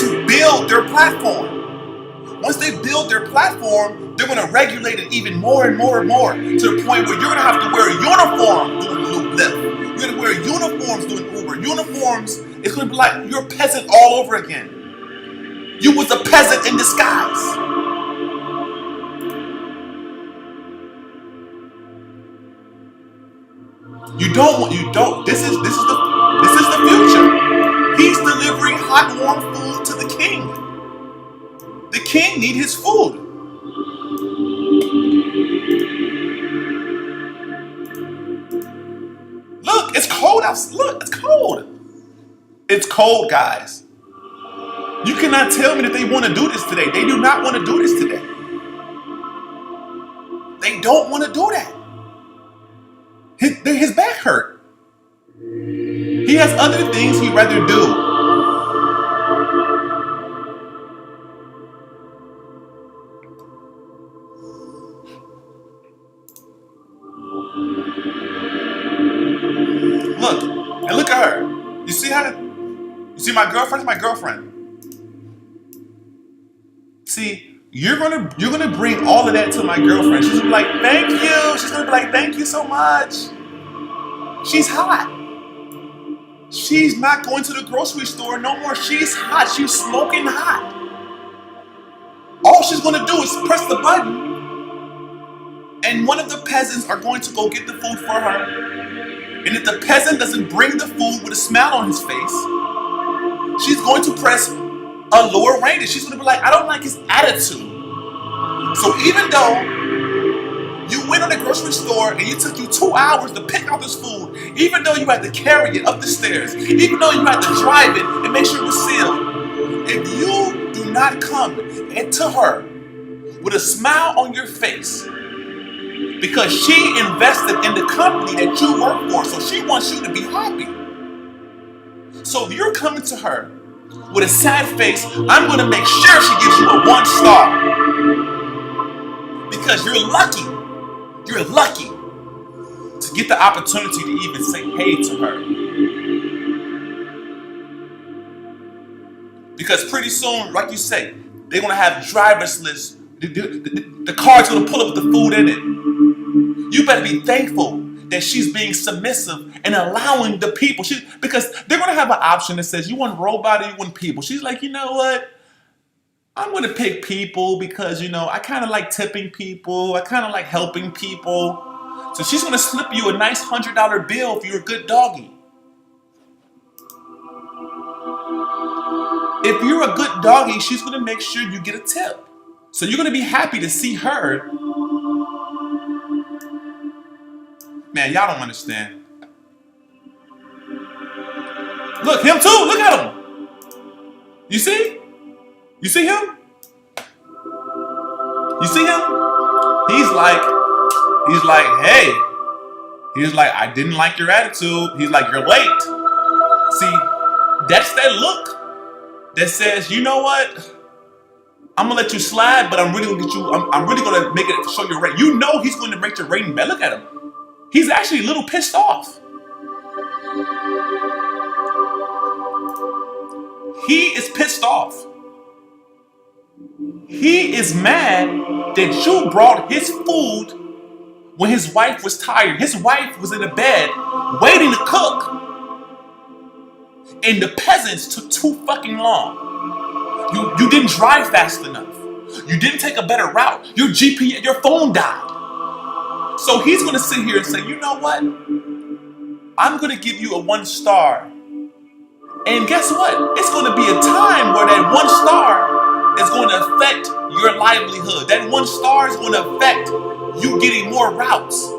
to build their platform. Once they build their platform, they're going to regulate it even more and more and more, to the point where you're going to have to wear a uniform doing Lyft. You're going to wear uniforms doing Uber. Uniforms, it's going to be like you're a peasant all over again. You was a peasant in disguise. This is the future. He's delivering hot, warm food to the king. The king needs his food. Look, it's cold outside. Look, it's cold. It's cold, guys. You cannot tell me that they want to do this today. They do not want to do this today. They don't want to do that. His back hurt. He has other things he'd rather do. Look, and look at her. You see how? You see my girlfriend? My girlfriend. See, you're gonna bring all of that to my girlfriend. She's gonna be like, thank you. She's gonna be like, thank you so much. She's hot. She's not going to the grocery store no more. She's hot. She's smoking hot. All she's gonna do is press the button, and one of the peasants are going to go get the food for her. And if the peasant doesn't bring the food with a smile on his face, she's going to press a lower rating. She's going to be like, I don't like his attitude. So even though you went on the grocery store and it took you 2 hours to pick out this food, even though you had to carry it up the stairs, even though you had to drive it and make sure it was sealed, if you do not come into her with a smile on your face, because she invested in the company that you work for, so she wants you to be happy. So if you're coming to her with a sad face, I'm going to make sure she gives you a 1 star. Because you're lucky to get the opportunity to even say hey to her. Because pretty soon, like you say, they're going to have driver's lists. The car's going to pull up with the food in it. You better be thankful that she's being submissive and allowing the people. Because they're going to have an option that says, you want robot or you want people? She's like, you know what? I'm going to pick people because, I kind of like tipping people. I kind of like helping people. So she's going to slip you a nice $100 bill if you're a good doggy. If you're a good doggy, she's going to make sure you get a tip. So you're going to be happy to see her. Man, y'all don't understand. Look, him too. Look at him. You see? You see him? You see him? He's like, hey. He's like, I didn't like your attitude. He's like, you're late. See, that's that look that says, you know what? I'm gonna let you slide, but I'm really gonna get you. I'm really gonna make it show your rate. You know he's going to make your rating better. Look at him. He's actually a little pissed off. He is pissed off. He is mad that you brought his food when his wife was tired. His wife was in the bed waiting to cook. And the peasants took too fucking long. You didn't drive fast enough. You didn't take a better route. Your GPS, your phone died. So he's gonna sit here and say, you know what? I'm gonna give you a 1 star. And guess what? It's gonna be a time where that 1 star is gonna affect your livelihood. That 1 star is gonna affect you getting more routes.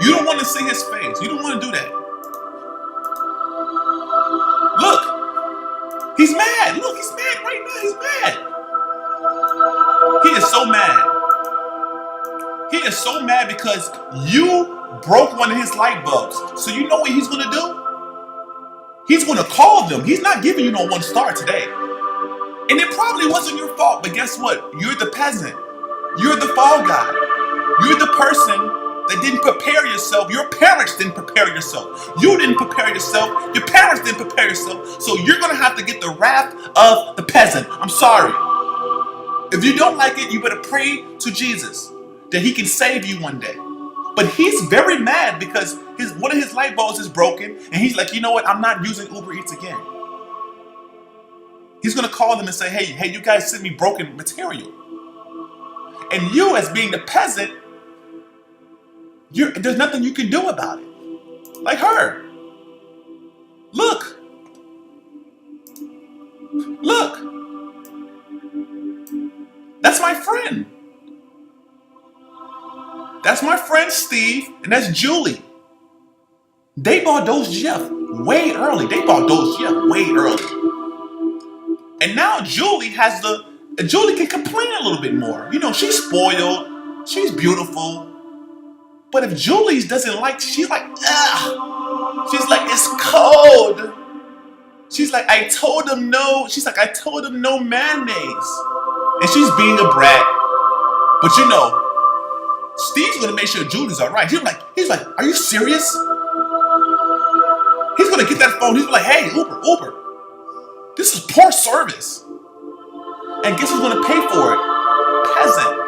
You don't want to see his face. You don't want to do that. Look, he's mad. Look, he's mad right now. He's mad. He is so mad. He is so mad because you broke one of his light bulbs. So you know what he's going to do? He's going to call them. He's not giving you no 1 star today. And it probably wasn't your fault. But guess what? You're the peasant. You're the fall guy. You're the person that didn't prepare yourself. Your parents didn't prepare yourself. You didn't prepare yourself. Your parents didn't prepare yourself. So you're going to have to get the wrath of the peasant. I'm sorry. If you don't like it, you better pray to Jesus that he can save you one day. But he's very mad because one of his light bulbs is broken. And he's like, you know what? I'm not using Uber Eats again. He's going to call them and say, hey, you guys sent me broken material. And you, as being the peasant, there's nothing you can do about it. Like her. Look. Look. That's my friend. That's my friend Steve, and that's Julie. They bought DOGEGF way early. They bought DOGEGF way early. And now Julie can complain a little bit more. You know, she's spoiled. She's beautiful. But if Julie's doesn't like, she's like, ugh. She's like, it's cold. She's like, I told him no. She's like, I told him no mayonnaise. And she's being a brat. But you know, Steve's gonna make sure Julie's all right. He's like, are you serious? He's gonna get that phone. He's like, hey, Uber. This is poor service. And guess who's gonna pay for it? Peasant.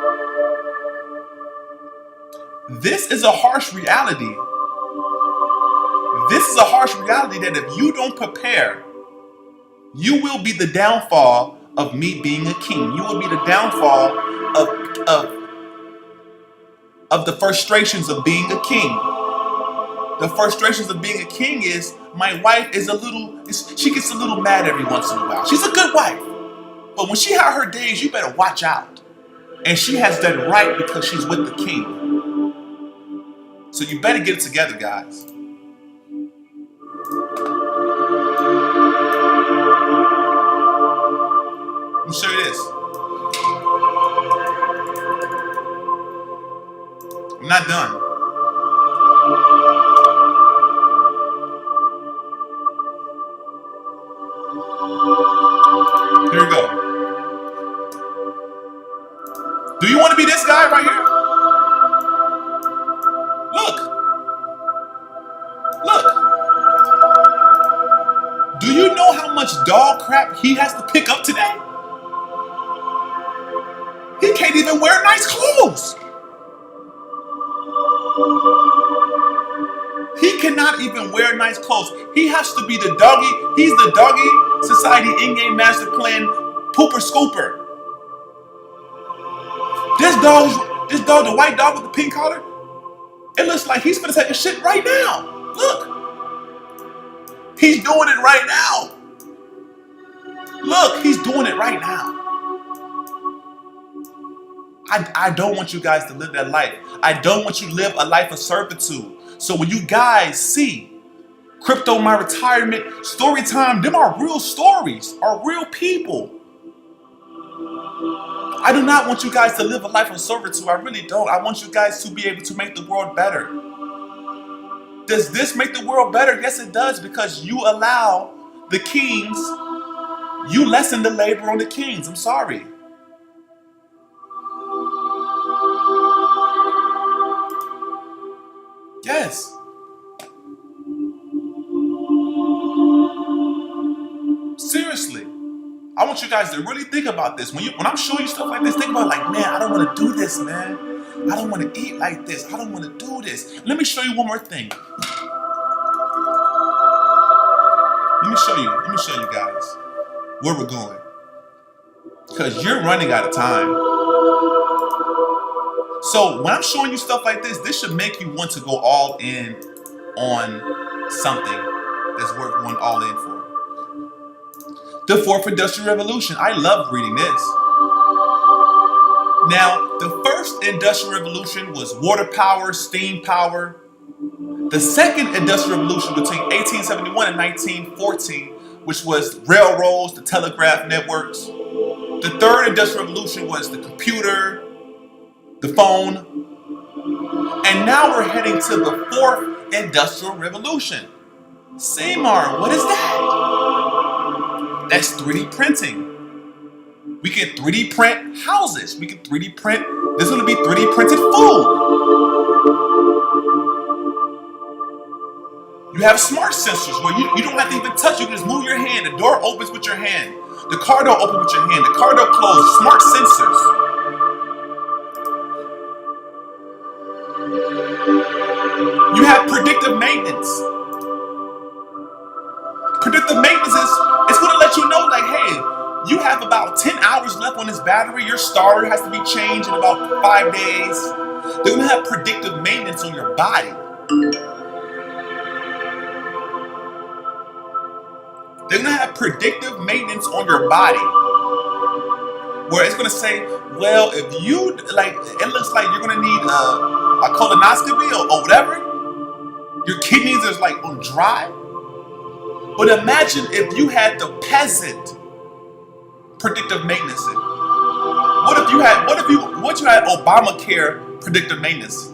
This is a harsh reality. This is a harsh reality that if you don't prepare, you will be the downfall of me being a king. You will be the downfall of the frustrations of being a king. The frustrations of being a king is my wife is she gets a little mad every once in a while. She's a good wife. But when she had her days, you better watch out. And she has done right because she's with the king. So you better get it together, guys. Let me show you this. I'm not done. Here we go. Do you want to be this guy right here? Look. Do you know how much dog crap he has to pick up today? He can't even wear nice clothes. He cannot even wear nice clothes. He has to be the doggy. He's the doggy society in-game master plan pooper scooper. This dog, the white dog with the pink collar, it looks like he's gonna take a shit right now. Look. He's doing it right now. Look, he's doing it right now. I don't want you guys to live that life. I don't want you to live a life of servitude. So when you guys see Cryptoismyretirement, story time, them are real stories, are real people. I do not want you guys to live a life of servitude. I really don't. I want you guys to be able to make the world better. Does this make the world better? Yes, it does, because you allow the kings, you lessen the labor on the kings. I'm sorry. Yes. Seriously. I want you guys to really think about this. When I'm showing you stuff like this, think about like, man, I don't want to do this, man. I don't want to eat like this. I don't want to do this. Let me show you one more thing. Let me show you guys where we're going. Because you're running out of time. So when I'm showing you stuff like this should make you want to go all in on something that's worth going all in for. The fourth industrial revolution. I love reading this. Now, the first industrial revolution was water power, steam power. The second industrial revolution between 1871 and 1914, which was railroads, the telegraph networks. The third industrial revolution was the computer, the phone. And now we're heading to the fourth industrial revolution. Seymour, what is that? That's 3D printing. We can 3D print houses. We can 3D print, this is going to be 3D printed food. You have smart sensors where you don't have to even touch. You can just move your hand. The door opens with your hand. The car door opens with your hand. The car door closes. Smart sensors. You have predictive maintenance. Predictive maintenance is going to let you know, like, hey, you have about 10 hours left on this battery. Your starter has to be changed in about 5 days. They're going to have predictive maintenance on your body. They're going to have predictive maintenance on your body. Where it's going to say, well, if you, like, it looks like you're going to need a colonoscopy or whatever. Your kidneys are like on dry. But imagine if you had the PEASANT predictive maintenance. What if you had Obamacare predictive maintenance?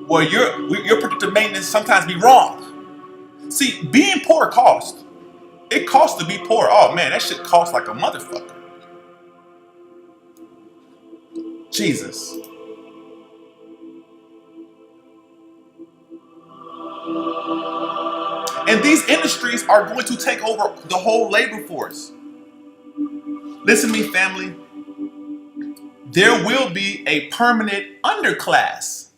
Well, your predictive maintenance sometimes be wrong. See, being poor costs. It costs to be poor. Oh man, that shit costs like a motherfucker. Jesus. And these industries are going to take over the whole labor force. Listen to me, family. There will be a permanent underclass.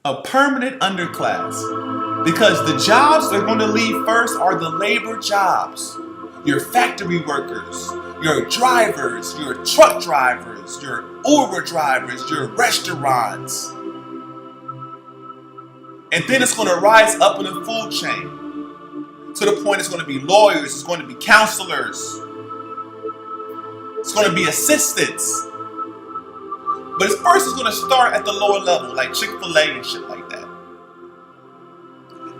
A permanent underclass. Because the jobs that are going to leave first are the labor jobs. Your factory workers, your drivers, your truck drivers, your Uber drivers, your restaurants. And then it's going to rise up in the food chain. To the point it's going to be lawyers, it's going to be counselors. It's going to be assistants. But first it's going to start at the lower level, like Chick-fil-A and shit like that.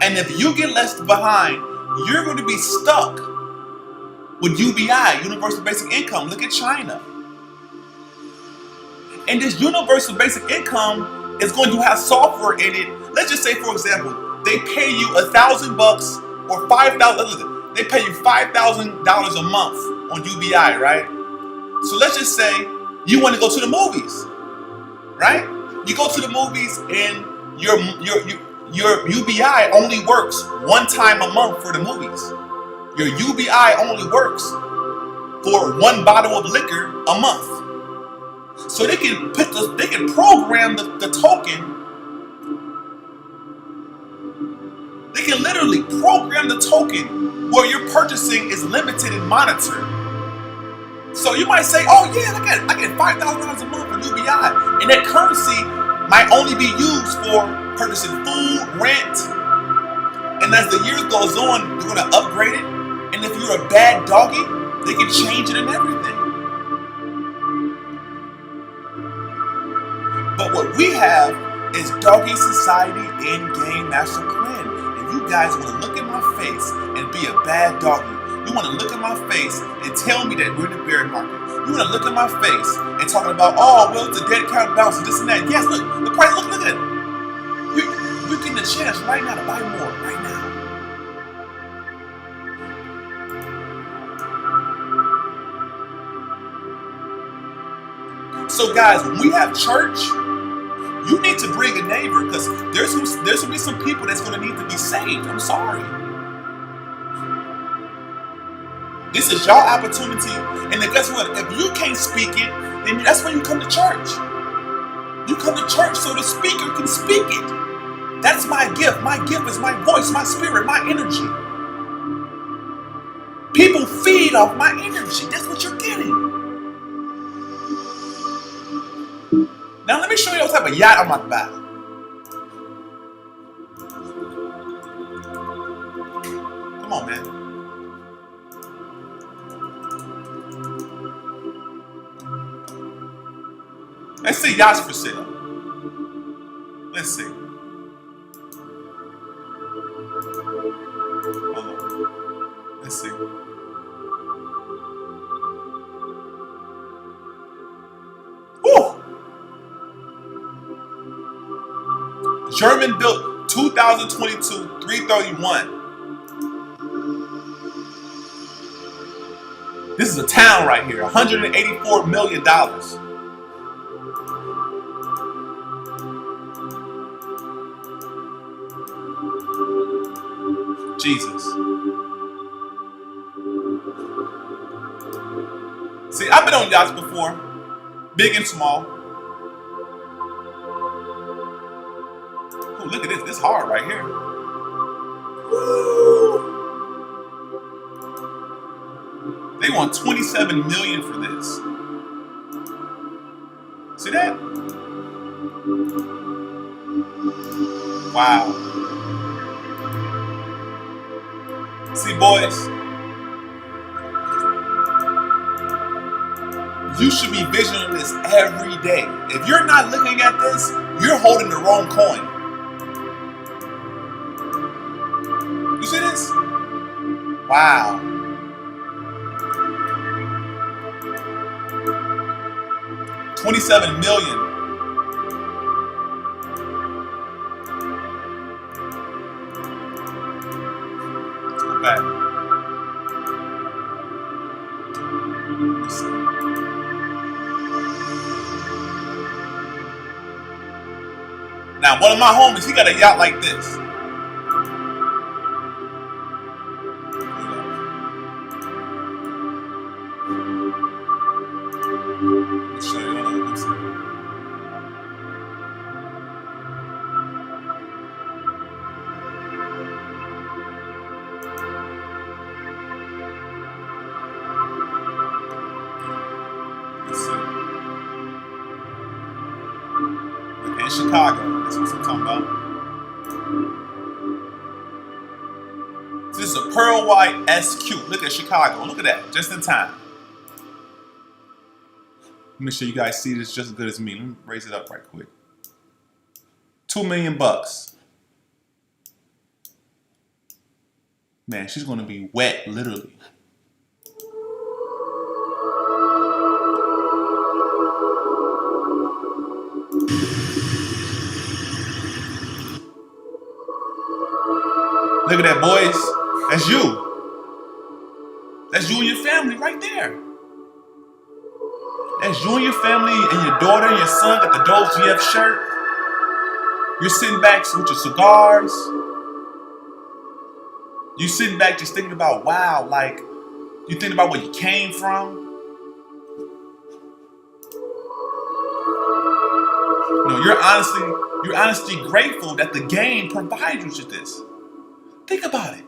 And if you get left behind, you're going to be stuck with UBI, Universal Basic Income. Look at China. And this Universal Basic Income is going to have software in it. Let's just say, for example, they pay you $1,000 or $5,000. They pay you $5,000 a month on UBI, right? So let's just say you want to go to the movies, right? You go to the movies and your UBI only works one time a month for the movies. Your UBI only works for one bottle of liquor a month. So they can program the token. They can literally program the token where your purchasing is limited and monitored. So you might say, oh yeah, I get $5,000 a month for UBI. And that currency might only be used for purchasing food, rent. And as the years goes on, they're gonna upgrade it. And if you're a bad doggy, they can change it and everything. But what we have is Doggy Society in-game master plan. And you guys want to look at my face and be a bad doggy. You want to look at my face and tell me that we're in the bear market. You want to look at my face and talking about, oh, well, it's a dead cat bounce and this and that. Yes, look, the price, look at it. You're getting a chance right now to buy more right now. So guys, when we have church, You need to bring a neighbor because there's going to be some people that's going to need to be saved. I'm sorry. This is your opportunity. And then guess what? If you can't speak it, then that's when you come to church. You come to church so the speaker can speak it. That's my gift. My gift is my voice, my spirit, my energy. People feed off my energy. That's what you're getting. Now let me show you what type of yacht I'm about to buy. Come on, man. Let's see yachts for sale. Let's see. Hold on. Let's see. Woo! German built 2022 331. This is a town right here. $184 million. Jesus. See, I've been on yachts before, big and small. Oh, look at this. This hard right here. Woo. They want $27 million for this. See that? Wow. See, boys, you should be visioning this every day. If you're not looking at this, you're holding the wrong coin. You see this? Wow. $27 million. Back. Now, one of my homies, he got a yacht like this. Let me show you. Let's see. In Chicago, that's what I'm talking about. This is a pearl white SQ. Look at Chicago. Look at that, just in time. Make sure you guys see this just as good as me. Let me raise it up right quick. $2 million. Man, she's gonna be wet, literally. Look at that, boys. That's you. That's you and your family right there. That's you and your family and your daughter and your son got the DOGEGF shirt. You're sitting back with your cigars. You sitting back just thinking about, wow, like, you think about where you came from. No, you're honestly grateful that the game provides you with this. Think about it.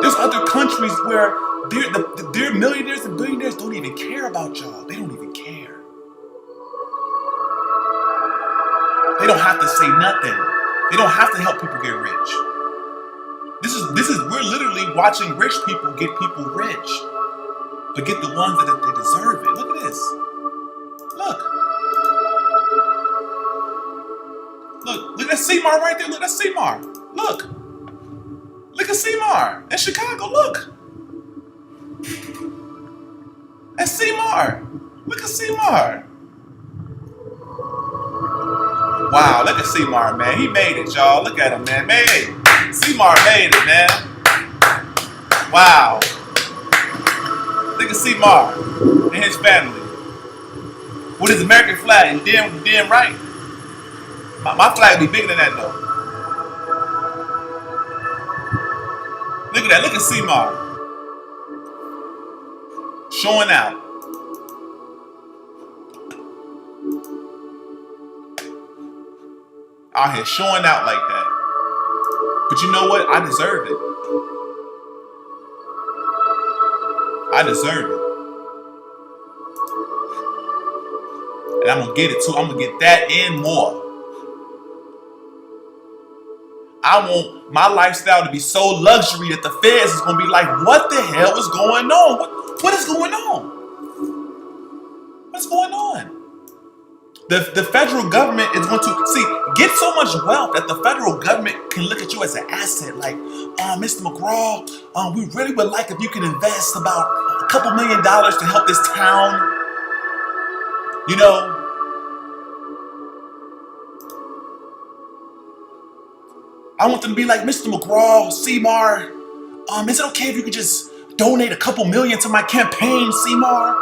There's other countries where their millionaires and billionaires don't even care about y'all. They don't even care. They don't have to say nothing. They don't have to help people get rich. We're literally watching rich people get people rich, but get the ones that they deserve it. Look at this. Look at Seymour right there. Look, that's Seymour. Look at Seymour in Chicago. Look. That's Seymour. Look at Seymour. Wow, look at Seymour, man. He made it, y'all. Look at him, man. Seymour made it, man. Wow. Look at Seymour and his family. with his American flag. And damn right. My flag be bigger than that though. Look at that. Look at Seymour showing out. Out here showing out like that. But you know what? I deserve it. I deserve it. And I'm gonna get it too. I'm gonna get that and more. I want my lifestyle to be so luxury that the feds is gonna be like, what the hell is going on? What is going on? What's going on? The federal government is going to get so much wealth that the federal government can look at you as an asset. Like, Mr. McGraw, we really would like if you can invest about a couple $1 million to help this town. You know, I want them to be like, Mr. McGraw, Seymour, is it okay if you could just donate a couple million to my campaign, Seymour?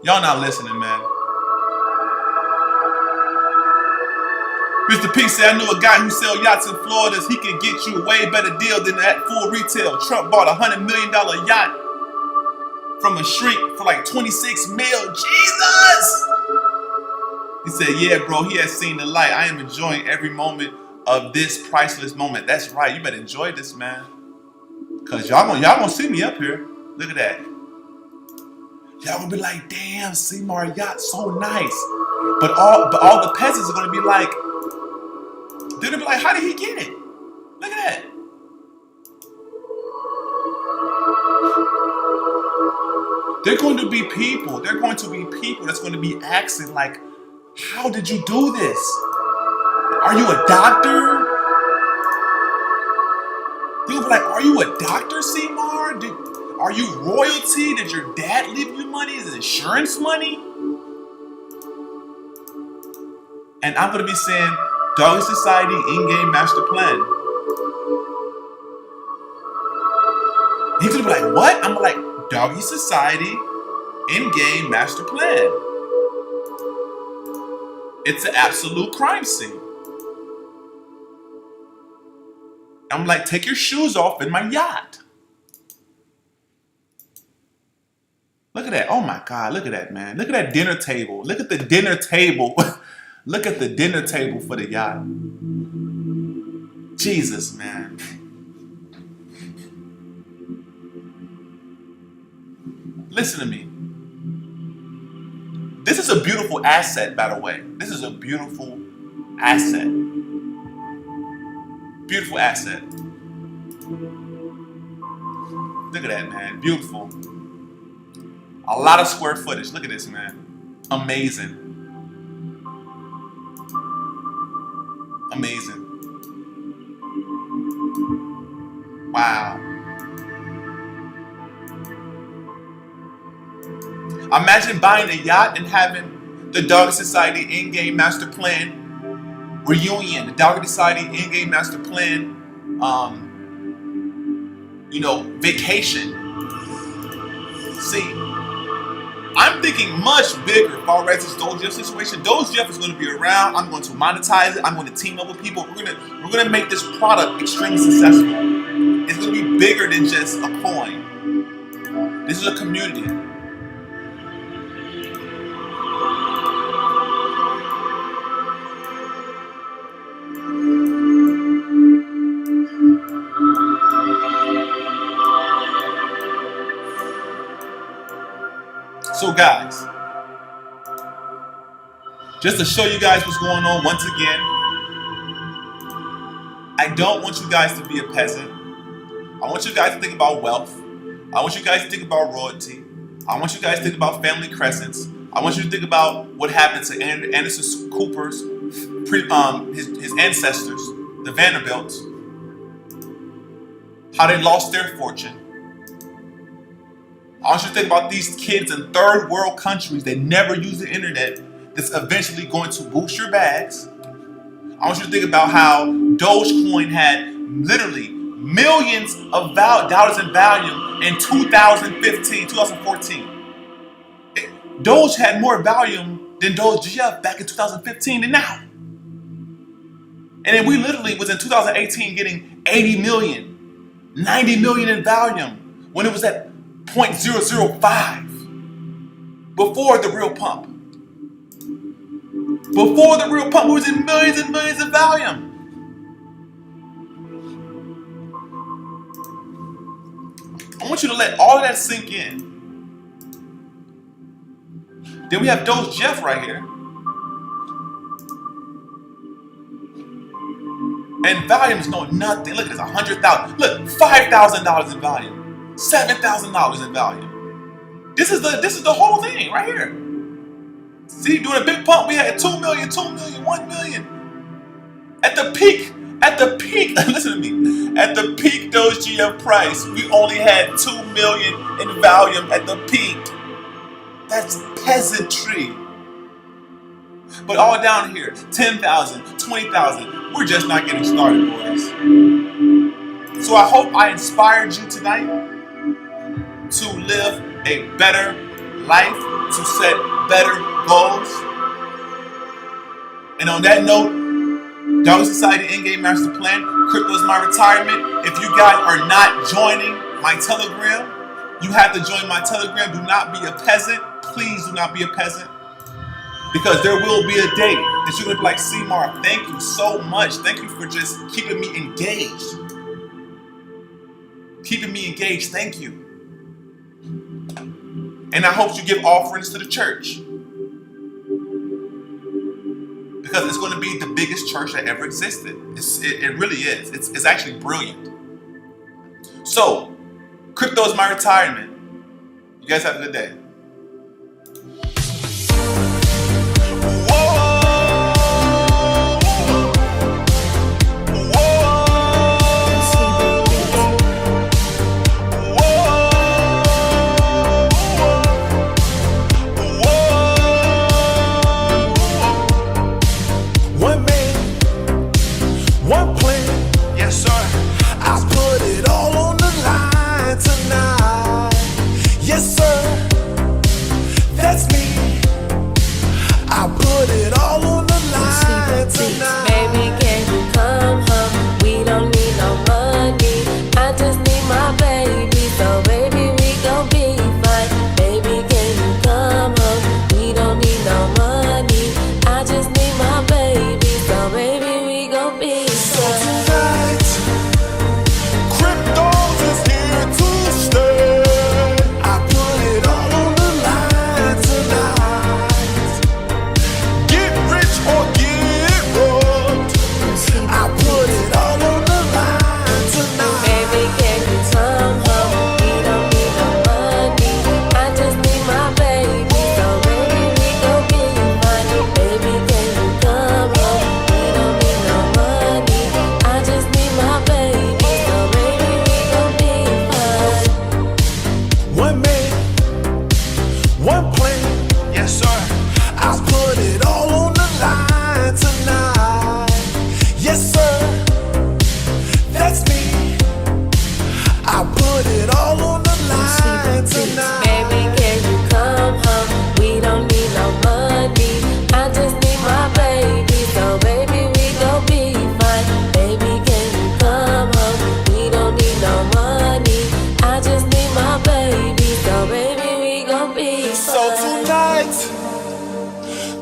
Y'all not listening, man. Mr. P said, I knew a guy who sell yachts in Florida. He could get you a way better deal than at full retail. Trump bought a $100 million yacht from a shrink for like 26 mil. Jesus! He said, yeah, bro, he has seen the light. I am enjoying every moment of this priceless moment. That's right. You better enjoy this, man. Because y'all gonna see me up here. Look at that. Y'all gonna be like, damn, Seymour yacht, so nice. But all the peasants are gonna be like, they're gonna be like, how did he get it? Look at that. They're going to be people that's going to be asking, like, how did you do this? Are you a doctor? They'll be like, are you a doctor, Seymour? Are you royalty? Did your dad leave you money? Is it insurance money? And I'm going to be saying, Doggy Society in-game master plan. He's going to be like, what? I'm like, Doggy Society in-game master plan. It's an absolute crime scene. I'm like, take your shoes off in my yacht. Look at that. Oh my God, look at that, man. Look at that dinner table. Look at the dinner table. Look at the dinner table for the yacht. Jesus, man. Listen to me. This is a beautiful asset, by the way. This is a beautiful asset. Beautiful asset. Look at that, man. Beautiful. A lot of square footage. Look at this, man. Amazing. Amazing. Wow. Imagine buying a yacht and having the Doggy Society in-game master plan reunion, the Doggy Society in-game master plan, vacation. See, I'm thinking much bigger as far as this DOGEGF situation. DOGEGF is going to be around. I'm going to monetize it. I'm going to team up with people. We're going to make this product extremely successful. It's going to be bigger than just a coin. This is a community. So guys, just to show you guys what's going on once again, I don't want you guys to be a peasant. I want you guys to think about wealth. I want you guys to think about royalty. I want you guys to think about family crescents. I want you to think about what happened to Anderson Cooper's, his ancestors, the Vanderbilts, how they lost their fortune. I want you to think about these kids in third world countries that never use the internet, that's eventually going to boost your bags. I want you to think about how Dogecoin had literally millions of dollars in value in 2015, 2014. Doge had more volume than DOGEGF back in 2015 than now. And then we literally was in 2018 getting 80 million, 90 million in volume when it was at 0.005 before the real pump. Before the real pump, we was in millions and millions of volume. I want you to let all of that sink in. Then we have DOGEGF right here. And volume is going nothing. Look at this, 100,000. Look, $5,000 in volume, $7,000 in volume. This is the whole thing right here. See, doing a big pump, we had 2 million, 2 million, 1 million. At the peak, listen to me. At the peak DOGEGF price, we only had 2 million in volume at the peak. That's peasantry. But all down here, 10,000, 20,000, we're just not getting started, boys. So I hope I inspired you tonight to live a better life, to set better goals. And on that note, Dog Society Endgame Master Plan, Crypto is my retirement. If you guys are not joining my Telegram, you have to join my Telegram. Do not be a peasant. Please do not be a peasant. Because there will be a day that you're going to be like, Seymour, thank you so much. Thank you for just keeping me engaged. Keeping me engaged. Thank you. And I hope you give offerings to the church. Because it's going to be the biggest church that ever existed. It really is. It's actually brilliant. So, crypto is my retirement. You guys have a good day.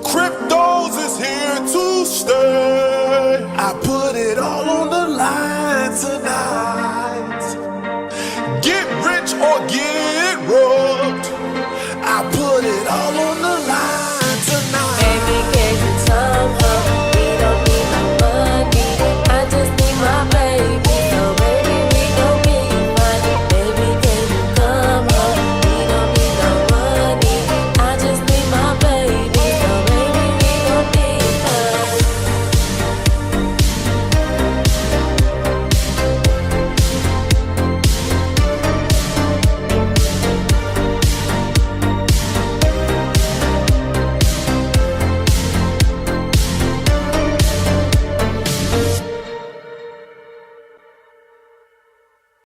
Cryptos is here to stay.